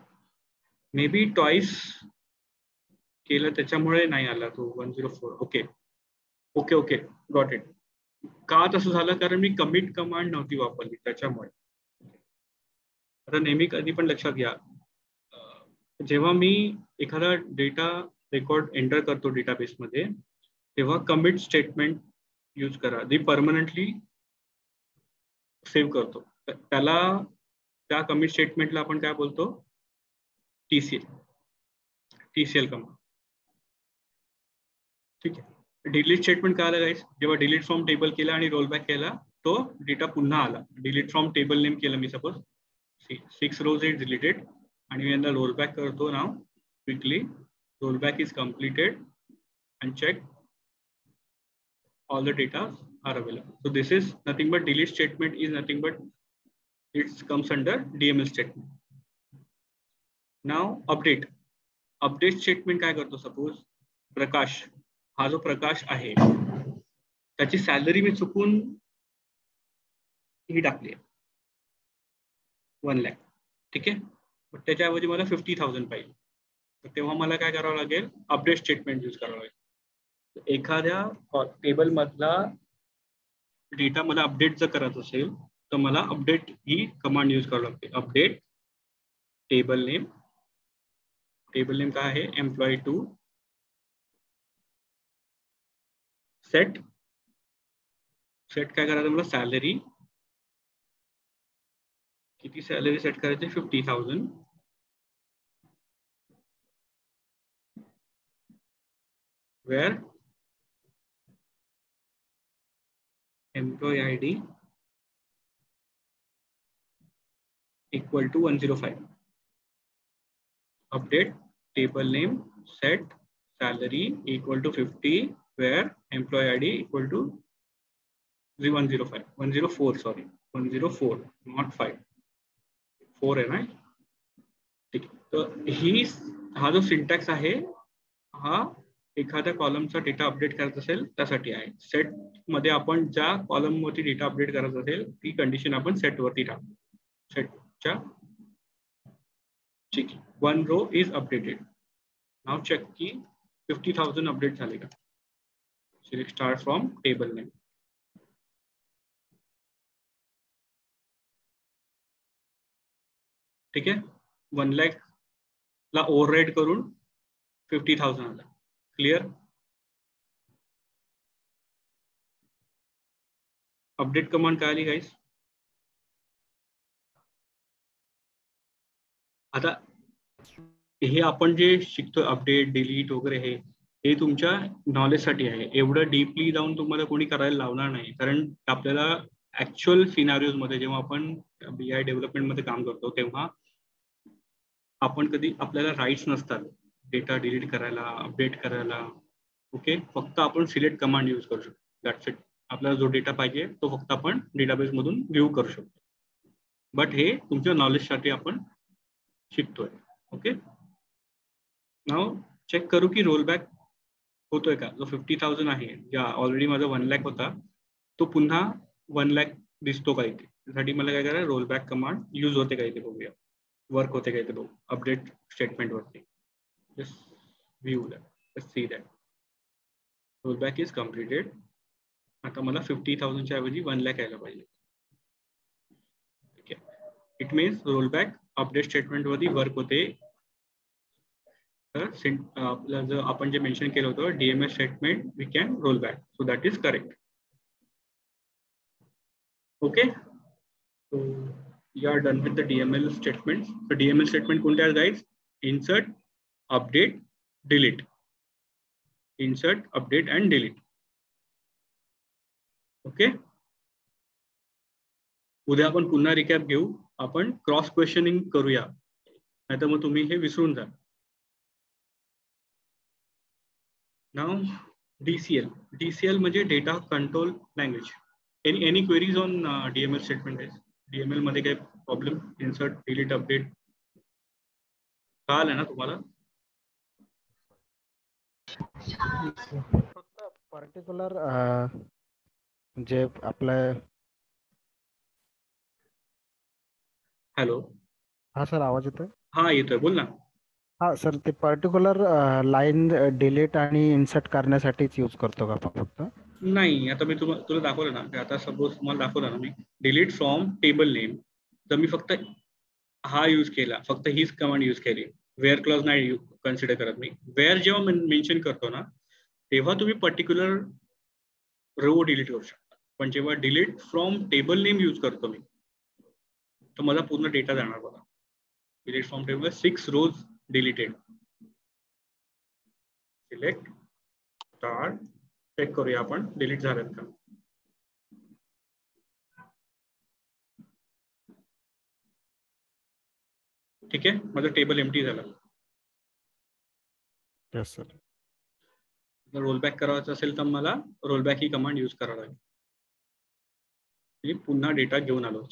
S1: मे बी ट्वाईस केलं त्याच्यामुळे नाही आला तो 104. Okay okay okay, got it. का तसं झालं? कारण मी कमिट कमांड नव्हती वापरली त्याच्यामुळे. आता नेहमी कधी पण लक्षात घ्या, जेव्हा मी एखादा डेटा रेकॉर्ड एंटर करतो डेटाबेसमध्ये तेव्हा कमिट स्टेटमेंट यूज करा, जी परमनंटली सेव्ह करतो. त्याला त्या कमिट स्टेटमेंटला आपण काय बोलतो? TCL command. ठीक आहे. डिलीट स्टेटमेंट काय आलं गाईस? जेव्हा डिलीट फ्रॉम टेबल केला आणि रोल बॅक केला तो डेटा पुन्हा आला. डिलीट फ्रॉम टेबल नेम केलं मी, सपोज 6 rows इज डिलीटेड, आणि मी यांना रोल बॅक करतो. नाव quickly roll back is completed and check all the data are available. So this is nothing but delete statement is nothing but it comes under DML statement. Now update. Update statement काय करतो? Suppose प्रकाश, हा जो प्रकाश आहे त्याची salary मी चुकून ही टाकली आहे 1 लाख. ठीक आहे. पण त्याच्याऐवजी मला 50,000 पाहिजे. तर तेव्हा मला काय करावं लागेल, अपडेट स्टेटमेंट यूज करावं लागेल. एखाद्या टेबल मधला डेटा मला अपडेट जर करायचं असेल तर मला अपडेट ही कमांड यूज करावी लागते. अपडेट टेबल नेम काय आहे, एम्प्लॉई टू सेट काय करायचं मला, सॅलरी किती सॅलरी सेट करायची, 50,000. Where employee ID equal to 105. Update table name set salary equal to 50 where employee ID equal to 104 sorry 104 not 5 4 आहे ना. ठीक आहे, तर हा जो सिंटॅक्स आहे हा एखाद्या कॉलमचा डेटा अपडेट करायचा असेल त्यासाठी आहे. सेट मध्ये आपण ज्या कॉलम वरती डेटा अपडेट करायचा असेल ती कंडिशन आपण सेट वरती टाकू. सेटच्या ठीक आहे, 1 row is updated. Now check की 50,000 अपडेट झाले का. Select start from table name. ठीक आहे, 1 lakh ला ओव्हरराइड करून 50,000 आला. क्लिअर. अपडेट कमांड काय आली गाईस. आता हे आपण जे शिकतो अपडेट डिलीट वगैरे हे तुमच्या नॉलेजसाठी आहे. एवढं डीपली जाऊन तुम्हाला कोणी करायला लावणार नाही, कारण आपल्याला ऍक्च्युअल सिनारिओज मध्ये जेव्हा आपण BI डेव्हलपमेंट मध्ये काम करतो तेव्हा आपण कधी आपल्याला राईट्स नसतात डेटा डिलीट करायला, अपडेट करायला. ओके, फक्त आपण सिलेक्ट कमांड यूज करू शकतो. That's it. आपल्याला जो डेटा पाहिजे तो फक्त आपण डेटाबेस मधून व्ह्यू करू शकतो. बट हे तुमच्या नॉलेजसाठी आपण शिकतोय. ओके, नाव चेक करू की रोल बॅक होतोय का. जो 50,000 आहे, ज्या ऑलरेडी माझा 1 lakh होता तो पुन्हा 1 lakh दिसतो का इथे. त्यासाठी मला काय करायचं, रोल बॅक कमांड यूज होते का इथे बघूया, वर्क होते का इथे बघू. अपडेट स्टेटमेंट वरती just view that, just see that roll back is completed. आता मला 50,000 च्या ऐवजी 1 lakh यायला पाहिजे. ठीक आहे, it means roll back update statement वरती वर्क होते. तर आपला जर आपण जे मेन्शन केलं होतं DML statement we can roll back, so that is correct. Okay, so you are done with the DML statement. तर DML स्टेटमेंट कोणते आहेत guys, insert, update, delete. Insert, update and delete. Okay, उद्या आपण पुन्हा recap घेऊ. आपण cross questioning करूया, नाहीतर मग तुम्ही हे विसरून जा. Now DCL. DCL म्हणजे data control language. Any queries on DML statement guys? DML मध्ये काही प्रॉब्लेम, इन्सर्ट, डिलीट, अपडेट कळालं ना तुम्हाला.
S4: फक्त पर्टिक्युलर जे आपलं.
S1: हॅलो,
S4: हा सर आवाज येतोय.
S1: हा येतोय, बोल ना.
S4: हा सर, ते पर्टिक्युलर लाईन डिलीट आणि इन्सर्ट करण्यासाठीच यूज करतो का आपण फक्त.
S1: नाही, आता मी तुला दाखवलं ना. आता सपोज तुम्हाला दाखवलं ना मी डिलीट फ्रॉम टेबल नेम, तर मी फक्त हा यूज केला, फक्त हीच कमांड यूज केली. वेअर क्लॉज नाही कन्सिडर करत मी. वेअर जेव्हा मेन्शन करतो ना तेव्हा तुम्ही पर्टिक्युलर रो डिलीट करू शकता. पण जेव्हा delete from table name use करतो मी तर मला पूर्ण डेटा जाणार बघा. Delete from table 6 rows deleted. Select, start, check करूया आपण डिलीट झालेत का. ठीक आहे, माझं टेबल एम्प्टी झालं.
S4: Yes sir.
S1: जर रोल बॅक करायचं असेल तर मला रोल बॅक ही कमांड यूज करावं लागेल. मी पुन्हा डेटा घेऊन आलो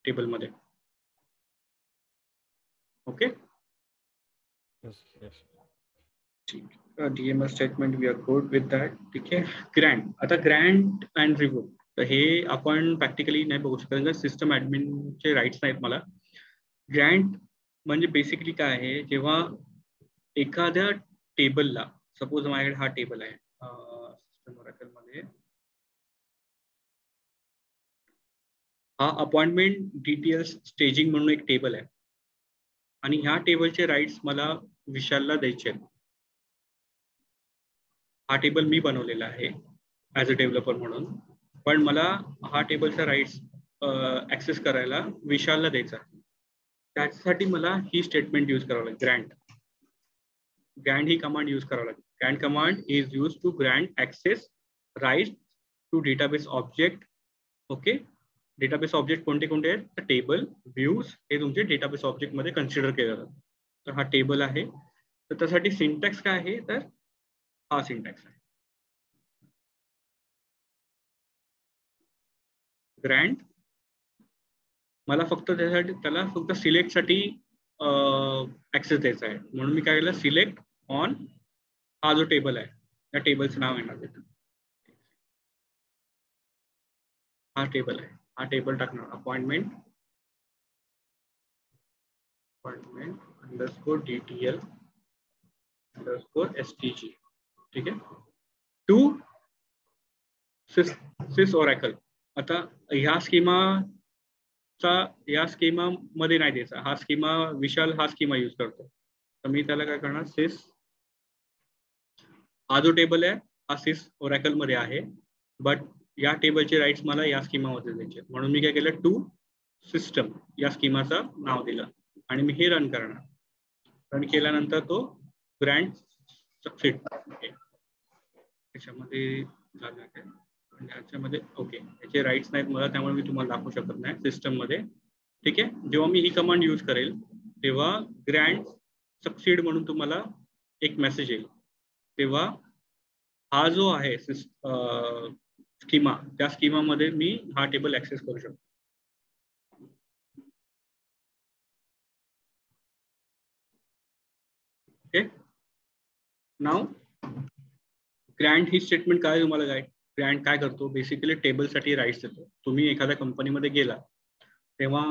S1: टेबलमध्ये. ओके, ठीक. DML statement we are good with that. ठीक आहे, ग्रँट. आता ग्रँट अँड रिवोक, तर हे आपण प्रॅक्टिकली नाही बघू शकत, सिस्टम ऍडमिनचे राईट्स नाहीत मला. ग्रँट म्हणजे बेसिकली काय आहे, जेव्हा एखाद्या टेबलला, सपोज माझ्याकडे हा टेबल आहे सिस्टम ओरॅकल मध्ये, हा अपॉइंटमेंट डिटेल्स स्टेजिंग म्हणून एक टेबल आहे आणि ह्या टेबलचे राईट्स मला विशालला द्यायचे आहेत. हा टेबल मी बनवलेला आहे ऍज अ डेव्हलपर म्हणून, पण मला हा टेबलचा राईट्स ऍक्सेस करायला विशालला द्यायचा. त्यासाठी मला ही स्टेटमेंट यूज करावं लागेल, ग्रँट. ग्रँट ही कमांड यूज करावं लागेल. Grant command is use to grant access rights to database object. Okay, database object कोणते कोणते आहेत? तर टेबल, व्ह्यूज हे तुमचे डेटाबेस ऑब्जेक्ट मध्ये कन्सिडर केलं जातं. तर हा टेबल आहे, तर त्यासाठी सिंटॅक्स काय आहे? तर हा सिंटॅक्स आहे, ग्रँट. मला फक्त त्यासाठी त्याला फक्त सिलेक्ट साठी ऍक्सेस द्यायचा आहे, म्हणून मी काय केलं, सिलेक्ट ऑन हा जो टेबल आहे त्या टेबलचं नाव येणार तिथं. हा टेबल आहे, हा टेबल टाकणार appointment underscore DTL underscore STG. ठीक आहे, टू सिस ओरॅकल. आता ह्या स्कीमा मध्ये नाही द्यायचा, हा स्कीमा विशाल हा स्कीमा यूज करतो. तर मी त्याला काय करणार, सिस, हा जो टेबल आहे हा सिस ओरॅकल मध्ये आहे, बट या टेबलचे राईट्स मला या स्कीमामध्ये द्यायचे, म्हणून मी काय केलं, टू सिस्टम या स्कीमाचं नाव दिलं आणि मी हे रन करणार. रन केल्यानंतर तो ग्रँट सक्सेड. त्याच्यामध्ये झालं काय, याच्यामध्ये ओके, याचे राईट्स नाहीत मला, त्यामुळे मी तुम्हाला दाखवू शकत नाही सिस्टम मध्ये. ठीक आहे, जेव्हा मी ही कमांड यूज करेल तेव्हा ग्रँट सक्सीड म्हणून तुम्हाला एक मेसेज येईल. तेव्हा हा जो आहे स्कीमा, त्या स्कीमामध्ये मी हा टेबल ऍक्सेस करू शकतो. ओके, नाव ग्रँट ही स्टेटमेंट काय तुम्हाला काय, ग्रँट काय करतो, बेसिकली टेबलसाठी राईट्स देतो. तुम्ही एखाद्या कंपनीमध्ये गेला तेव्हा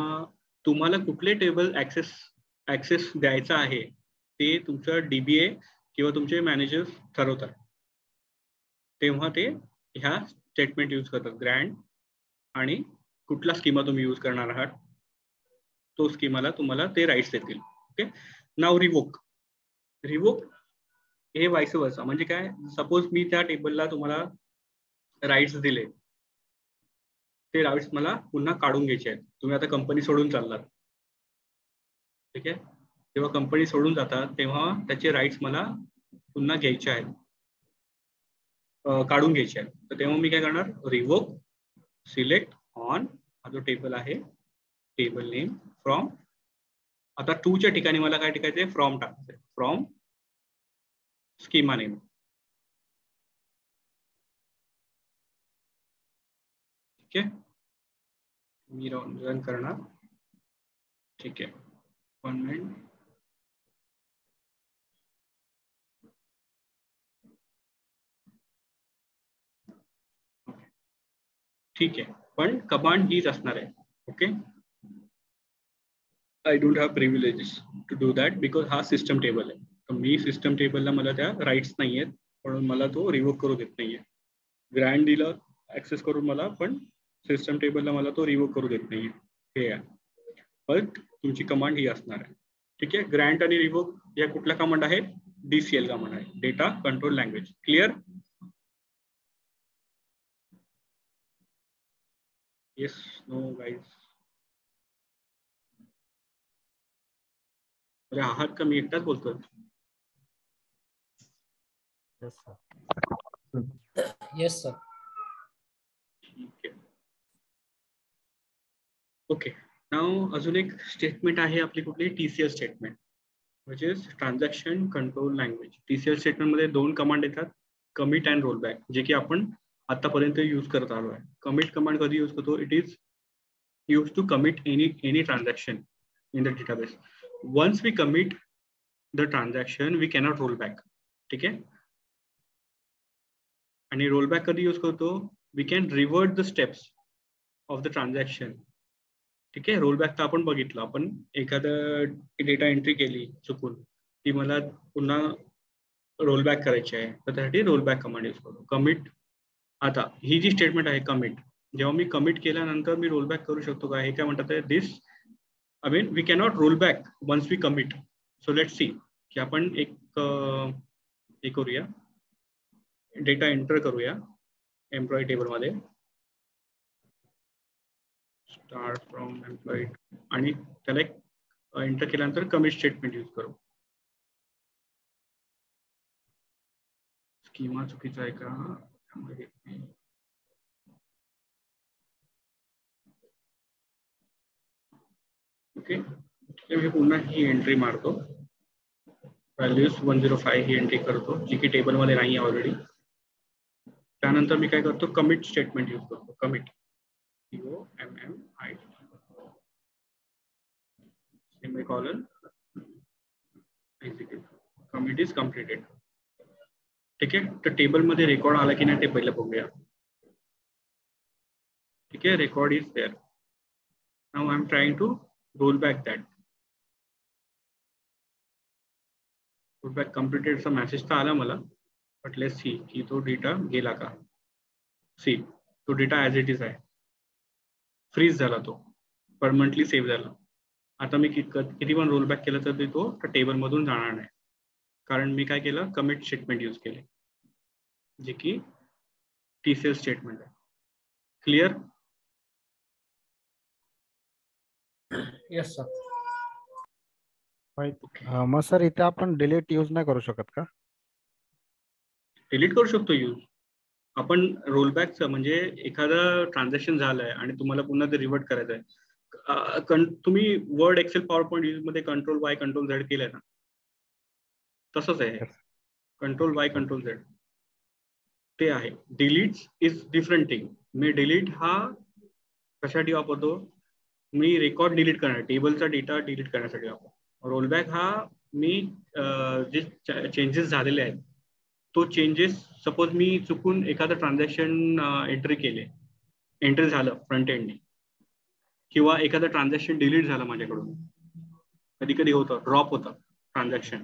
S1: तुम्हाला कुठले टेबल ऍक्सेस द्यायचा आहे ते तुमचं DBA किंवा तुमचे मॅनेजर ठरवतात. तेव्हा ते ह्या स्टेटमेंट यूज करतात, ग्रँट, आणि कुठला स्कीमा तुम्ही यूज करणार आहात तो स्कीमाला तुम्हाला ते राईट्स देतील. ओके, नाव रिवोक. रिवोक हे वाईस वर्सा, म्हणजे काय, सपोज मी त्या टेबलला तुम्हाला राईट्स दिले, ते राईट्स मला पुन्हा काढून घ्यायचे आहेत. तुम्ही आता कंपनी सोडून चाललात, ठीक आहे, जेव्हा कंपनी सोडून जातात तेव्हा त्याचे राईट्स मला पुन्हा घ्यायचे आहेत, काढून घ्यायचे आहेत. तर तेव्हा मी काय करणार, रिवोक सिलेक्ट ऑन हा जो टेबल आहे, टेबल नेम फ्रॉम. आता टूच्या ठिकाणी मला काय टाकायचंय, फ्रॉम टाकायचंय, फ्रॉम स्कीमा नेम. ठीक आहे, मी रन करणार. ठीक आहे, 1 मिनिट. ठीक आहे, पण कमांड हीच असणार आहे. Okay, I don't have privileges to do that because हा सिस्टम टेबल आहे. तर मी सिस्टम टेबलला मला त्या राईट्स नाही आहेत, म्हणून मला तो रिवोक करू देत नाहीये. ग्रँड दिलं ऍक्सेस करून मला, पण सिस्टम टेबलला मला तो रिवोक करू देत नाहीये. हे आहे, पण तुमची कमांड ही असणार आहे. ठीक आहे, ग्रँट आणि रिवोक या कुठल्या कमांड आहेत, DCL कमांड आहे, data control language. Clear? Yes, no guys? अरे आहात का, मी एकटाच बोलतोय?
S5: Yes sir.
S1: ठीक आहे, ओके. नाव अजून एक स्टेटमेंट आहे आपली, कुठली, TCL statement, which is transaction control language. TCL statement मध्ये दोन कमांड येतात, कमिट अँड रोलबॅक, जे की आपण आतापर्यंत यूज करत आलो आहे. कमिट कमांड कधी यूज करतो, it is use to commit any transaction in the database. Once we commit the transaction we cannot roll back. ठीक आहे, आणि रोलबॅक कधी यूज करतो, we can revert the steps of the transaction. ठीक आहे, रोलबॅक तर आपण बघितलं, आपण एखादं डेटा एंट्री केली चुकून, ती मला पुन्हा रोल बॅक करायची आहे, तर त्यासाठी रोल बॅक कमांड यूज करतो. कमिट, आता ही जी स्टेटमेंट आहे कमिट, जेव्हा मी कमिट केल्यानंतर मी रोल बॅक करू शकतो का? हे काय म्हणतात आहे, this I mean we cannot roll back once we commit. So let's see की आपण एक हे करूया, डेटा एंटर करूया एम्प्लॉई टेबलमध्ये, स्टार्ट फ्रॉम एम्प्लॉई, आणि त्याला एक एंटर केल्यानंतर कमिट स्टेटमेंट यूज करू. स्कीमा चुकीचा आहे का? ओके, मी पुन्हा ही एंट्री मारतो, व्हॅल्यूज 105 ही एंट्री करतो, जी की टेबलमध्ये नाही आहे ऑलरेडी. त्यानंतर मी काय करतो, कमिट स्टेटमेंट यूज करतो. Commit COMMIT semicolon execute, commit is completed. ठीक आहे, तर टेबलमध्ये रेकॉर्ड आला की नाही ते पहिलं बघूया. ठीक आहे, record is there. Now I am trying to roll back that. Roll back कम्प्लिटेडचा मेसेज तर आला मला, बट लेट्स सी की तो डेटा गेला का. सी, तो डेटा ॲज इट इज आहे, फ्रीज झाला, तो परमनंटली सेव्ह झाला. आता मी किती पण रोल बॅक केलं तर तो टेबलमधून जाणार नाही, कारण मी काय केलं, कमिट स्टेटमेंट यूज केले, जे की TCL स्टेटमेंट आहे. क्लिअर?
S5: Yes sir.
S4: मग सर इथे आपण डिलीट यूज नाही करू शकत का?
S1: डिलीट करू शकतो यूज आपण. रोलबॅकचं म्हणजे एखादं ट्रान्झॅक्शन झालंय आणि तुम्हाला पुन्हा ते रिव्हर्ट करायचं आहे. तुम्ही Word, Excel, PowerPoint use मध्ये Ctrl+Y Ctrl+Z केलंय ना, तसंच आहे. Ctrl+Y Ctrl+Z ते आहे. Delete is different thing. Me delete हा कशासाठी वापरतो, मी रेकॉर्ड डिलीट करणार, टेबलचा डेटा डिलीट करण्यासाठी वापरतो. रोलबॅक हा मी जे चेंजेस झालेले आहेत, तो चेंजेस, सपोज मी चुकून एखादं ट्रान्झॅक्शन एंट्री झालं फ्रंट एंडनी, किंवा एखादं ट्रान्झॅक्शन डिलीट झालं माझ्याकडून, कधी कधी होतं, ड्रॉप होतं ट्रान्झॅक्शन,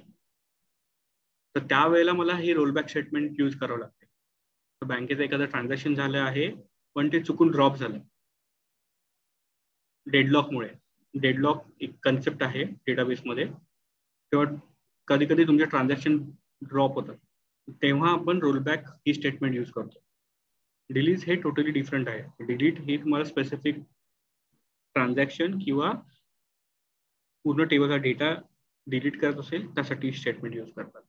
S1: तर त्यावेळेला मला हे रोलबॅक स्टेटमेंट यूज करावं लागते. तर बँकेचं एखादं ट्रान्झॅक्शन झालं आहे पण ते चुकून ड्रॉप झालं डेडलॉकमुळे. डेडलॉक एक कन्सेप्ट आहे डेटाबेसमध्ये, तेव्हा कधी कधी तुमचे ट्रान्झॅक्शन ड्रॉप होतात, तेव्हा आपण रोलबॅक ही स्टेटमेंट यूज करतो. डिलीट हे टोटली डिफरंट आहे. डिलीट ही तुम्हाला स्पेसिफिक ट्रान्झॅक्शन किंवा पूर्ण टेबलचा डेटा डिलीट करत असेल त्यासाठी स्टेटमेंट यूज करतात.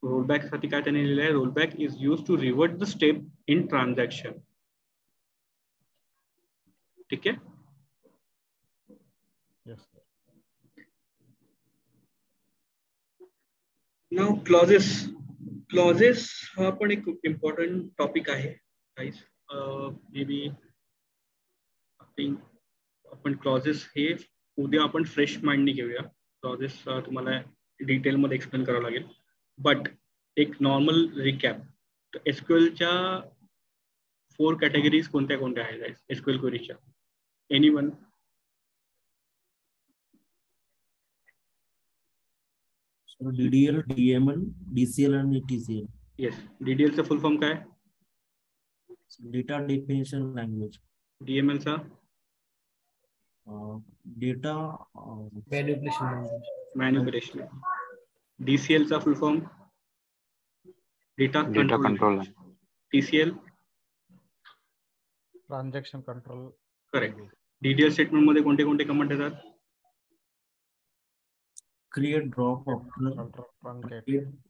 S1: रोलबॅक साठी काय त्याने लिहिलं आहे, rollback is use to revert the step in transaction. ठीक आहे. नाउ क्लॉजेस हा पण एक इम्पॉर्टंट टॉपिक आहे गाईज. मे बी आपण क्लॉजेस हे उद्या आपण फ्रेश माइंडने घेऊया. क्लॉजेस तुम्हाला डिटेलमध्ये एक्सप्लेन करावं लागेल, बट एक नॉर्मल रिकॅप. एसक्यूएलच्या 4 कॅटेगरीज कोणत्या कोणत्या आहेत एसक्यूएल क्वेरीच्या? एनीवन?
S6: DDL, DML, DCL आणि TCL.
S1: येस. DDL चा फुल फॉर्म काय?
S6: Data definition language.
S1: DML चा?
S6: Data
S1: manipulation. DCL चा full form? Data control. TCL?
S4: Transaction control.
S1: Correct. DDL statement मध्ये कोणते कोणते कमांड येतात?
S6: create drop optional,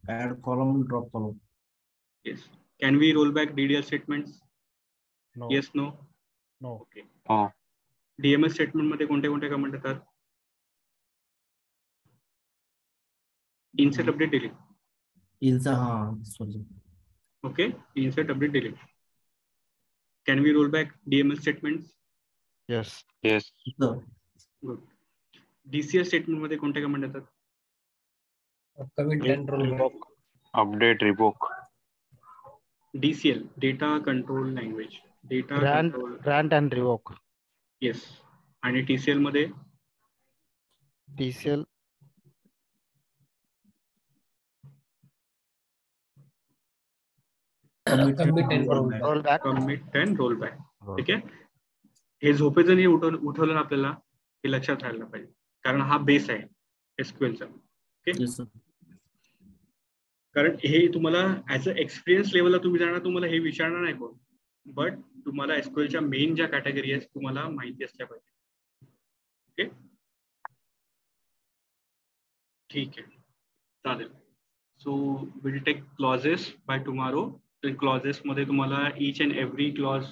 S6: add column, drop column.
S1: Yes. Can we roll back DDL statements?
S4: No.
S1: Yes, no?
S4: No.
S1: Okay. DML statement मध्ये कोणते कोणते command येतात? Insert, update, delete. Okay. Insert, update, delete. Can we roll back DML statements?
S4: Yes.
S3: Yes.
S1: Good. DCL statement मध्ये कोणते command येतात?
S5: Commit and rollback.
S3: Update, revoke.
S1: DCL, data control language. Data control.
S4: Grant and revoke.
S1: Yes. आणि TCL मध्ये?
S4: TCL
S5: Commit and roll back.
S4: Roll back.
S1: Commit and roll back. ठीक आहे. हे झोपेचं नाही उठवलं ना आपल्याला, हे लक्षात राहायला पाहिजे, कारण हा बेस आहे एसक्यूएलचा. ओके.
S6: Yes, sir.
S1: कारण हे तुम्हाला ऍज अ एक्सपिरियन्स लेवलला तुम्ही जाणार, तुम्हाला हे विचारणार नाही कोण, बट तुम्हाला एसक्यूएलच्या मेन ज्या कॅटेगरी आहेत तुम्हाला माहिती असल्या पाहिजे. ओके. ठीक आहे, चालेल. So will take clauses by tomorrow. तर क्लॉजेस मध्ये तुम्हाला each and every clause,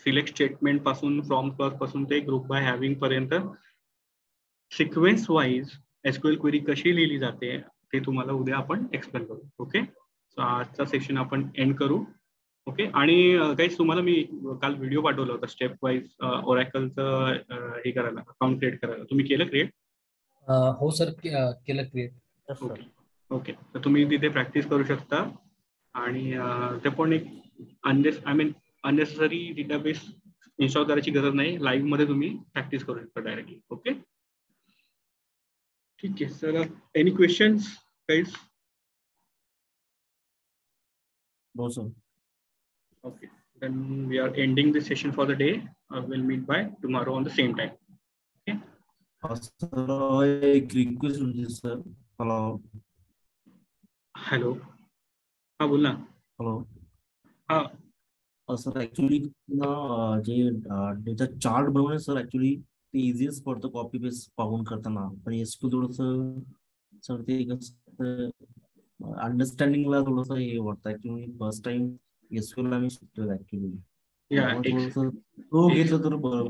S1: select statement पासून, फ्रॉम क्लॉज पासून ते ग्रुप बाय हॅव्हिंग पर्यंत सिक्वेन्स वाईज एसक्यूएल क्वेरी कशी लिहिली जाते ते तुम्हाला उद्या आपण एक्सप्लेन करू. ओके. सो आजचा सेशन आपण एंड करू. ओके. आणि काहीच तुम्हाला मी काल व्हिडिओ पाठवला होता स्टेप वाईज ओरॅकलचं हे करायला, अकाउंट क्रिएट करायला. तुम्ही केलं क्रिएट?
S5: हो सर, केलं क्रिएट.
S1: ओके. ओके. तर तुम्ही तिथे प्रॅक्टिस करू शकता. आणि ते पण एक अननेसेसरी डेटाबेस इन्स्टॉल करायची गरज नाही. लाईव्ह मध्ये तुम्ही प्रॅक्टिस करू शकता डायरेक्टली. ओके. ठीक आहे sir. Any questions guys?
S6: No, sir.
S1: Okay. Then we are ending this session for the day. We'll meet by tomorrow on the same time. Okay.
S6: Sir, एक रिक्वेस्ट होती sir. Hello.
S1: Hello. हा बोल ना.
S6: Hello.
S1: हा
S6: sir actually ना जे data chart बनवणे sir, actually ते इझीच पडतं कॉपी पेस्ट पाहून करताना, पण एसक्यू थोडस सर ते अंडरस्टँडिंगला थोडस हे वाटतं. ऍक्च्युली फर्स्ट टाइम एसक्यूला मी शिकतो ऍक्च्युली.
S1: या
S6: थोडस घेतलं तर बरं.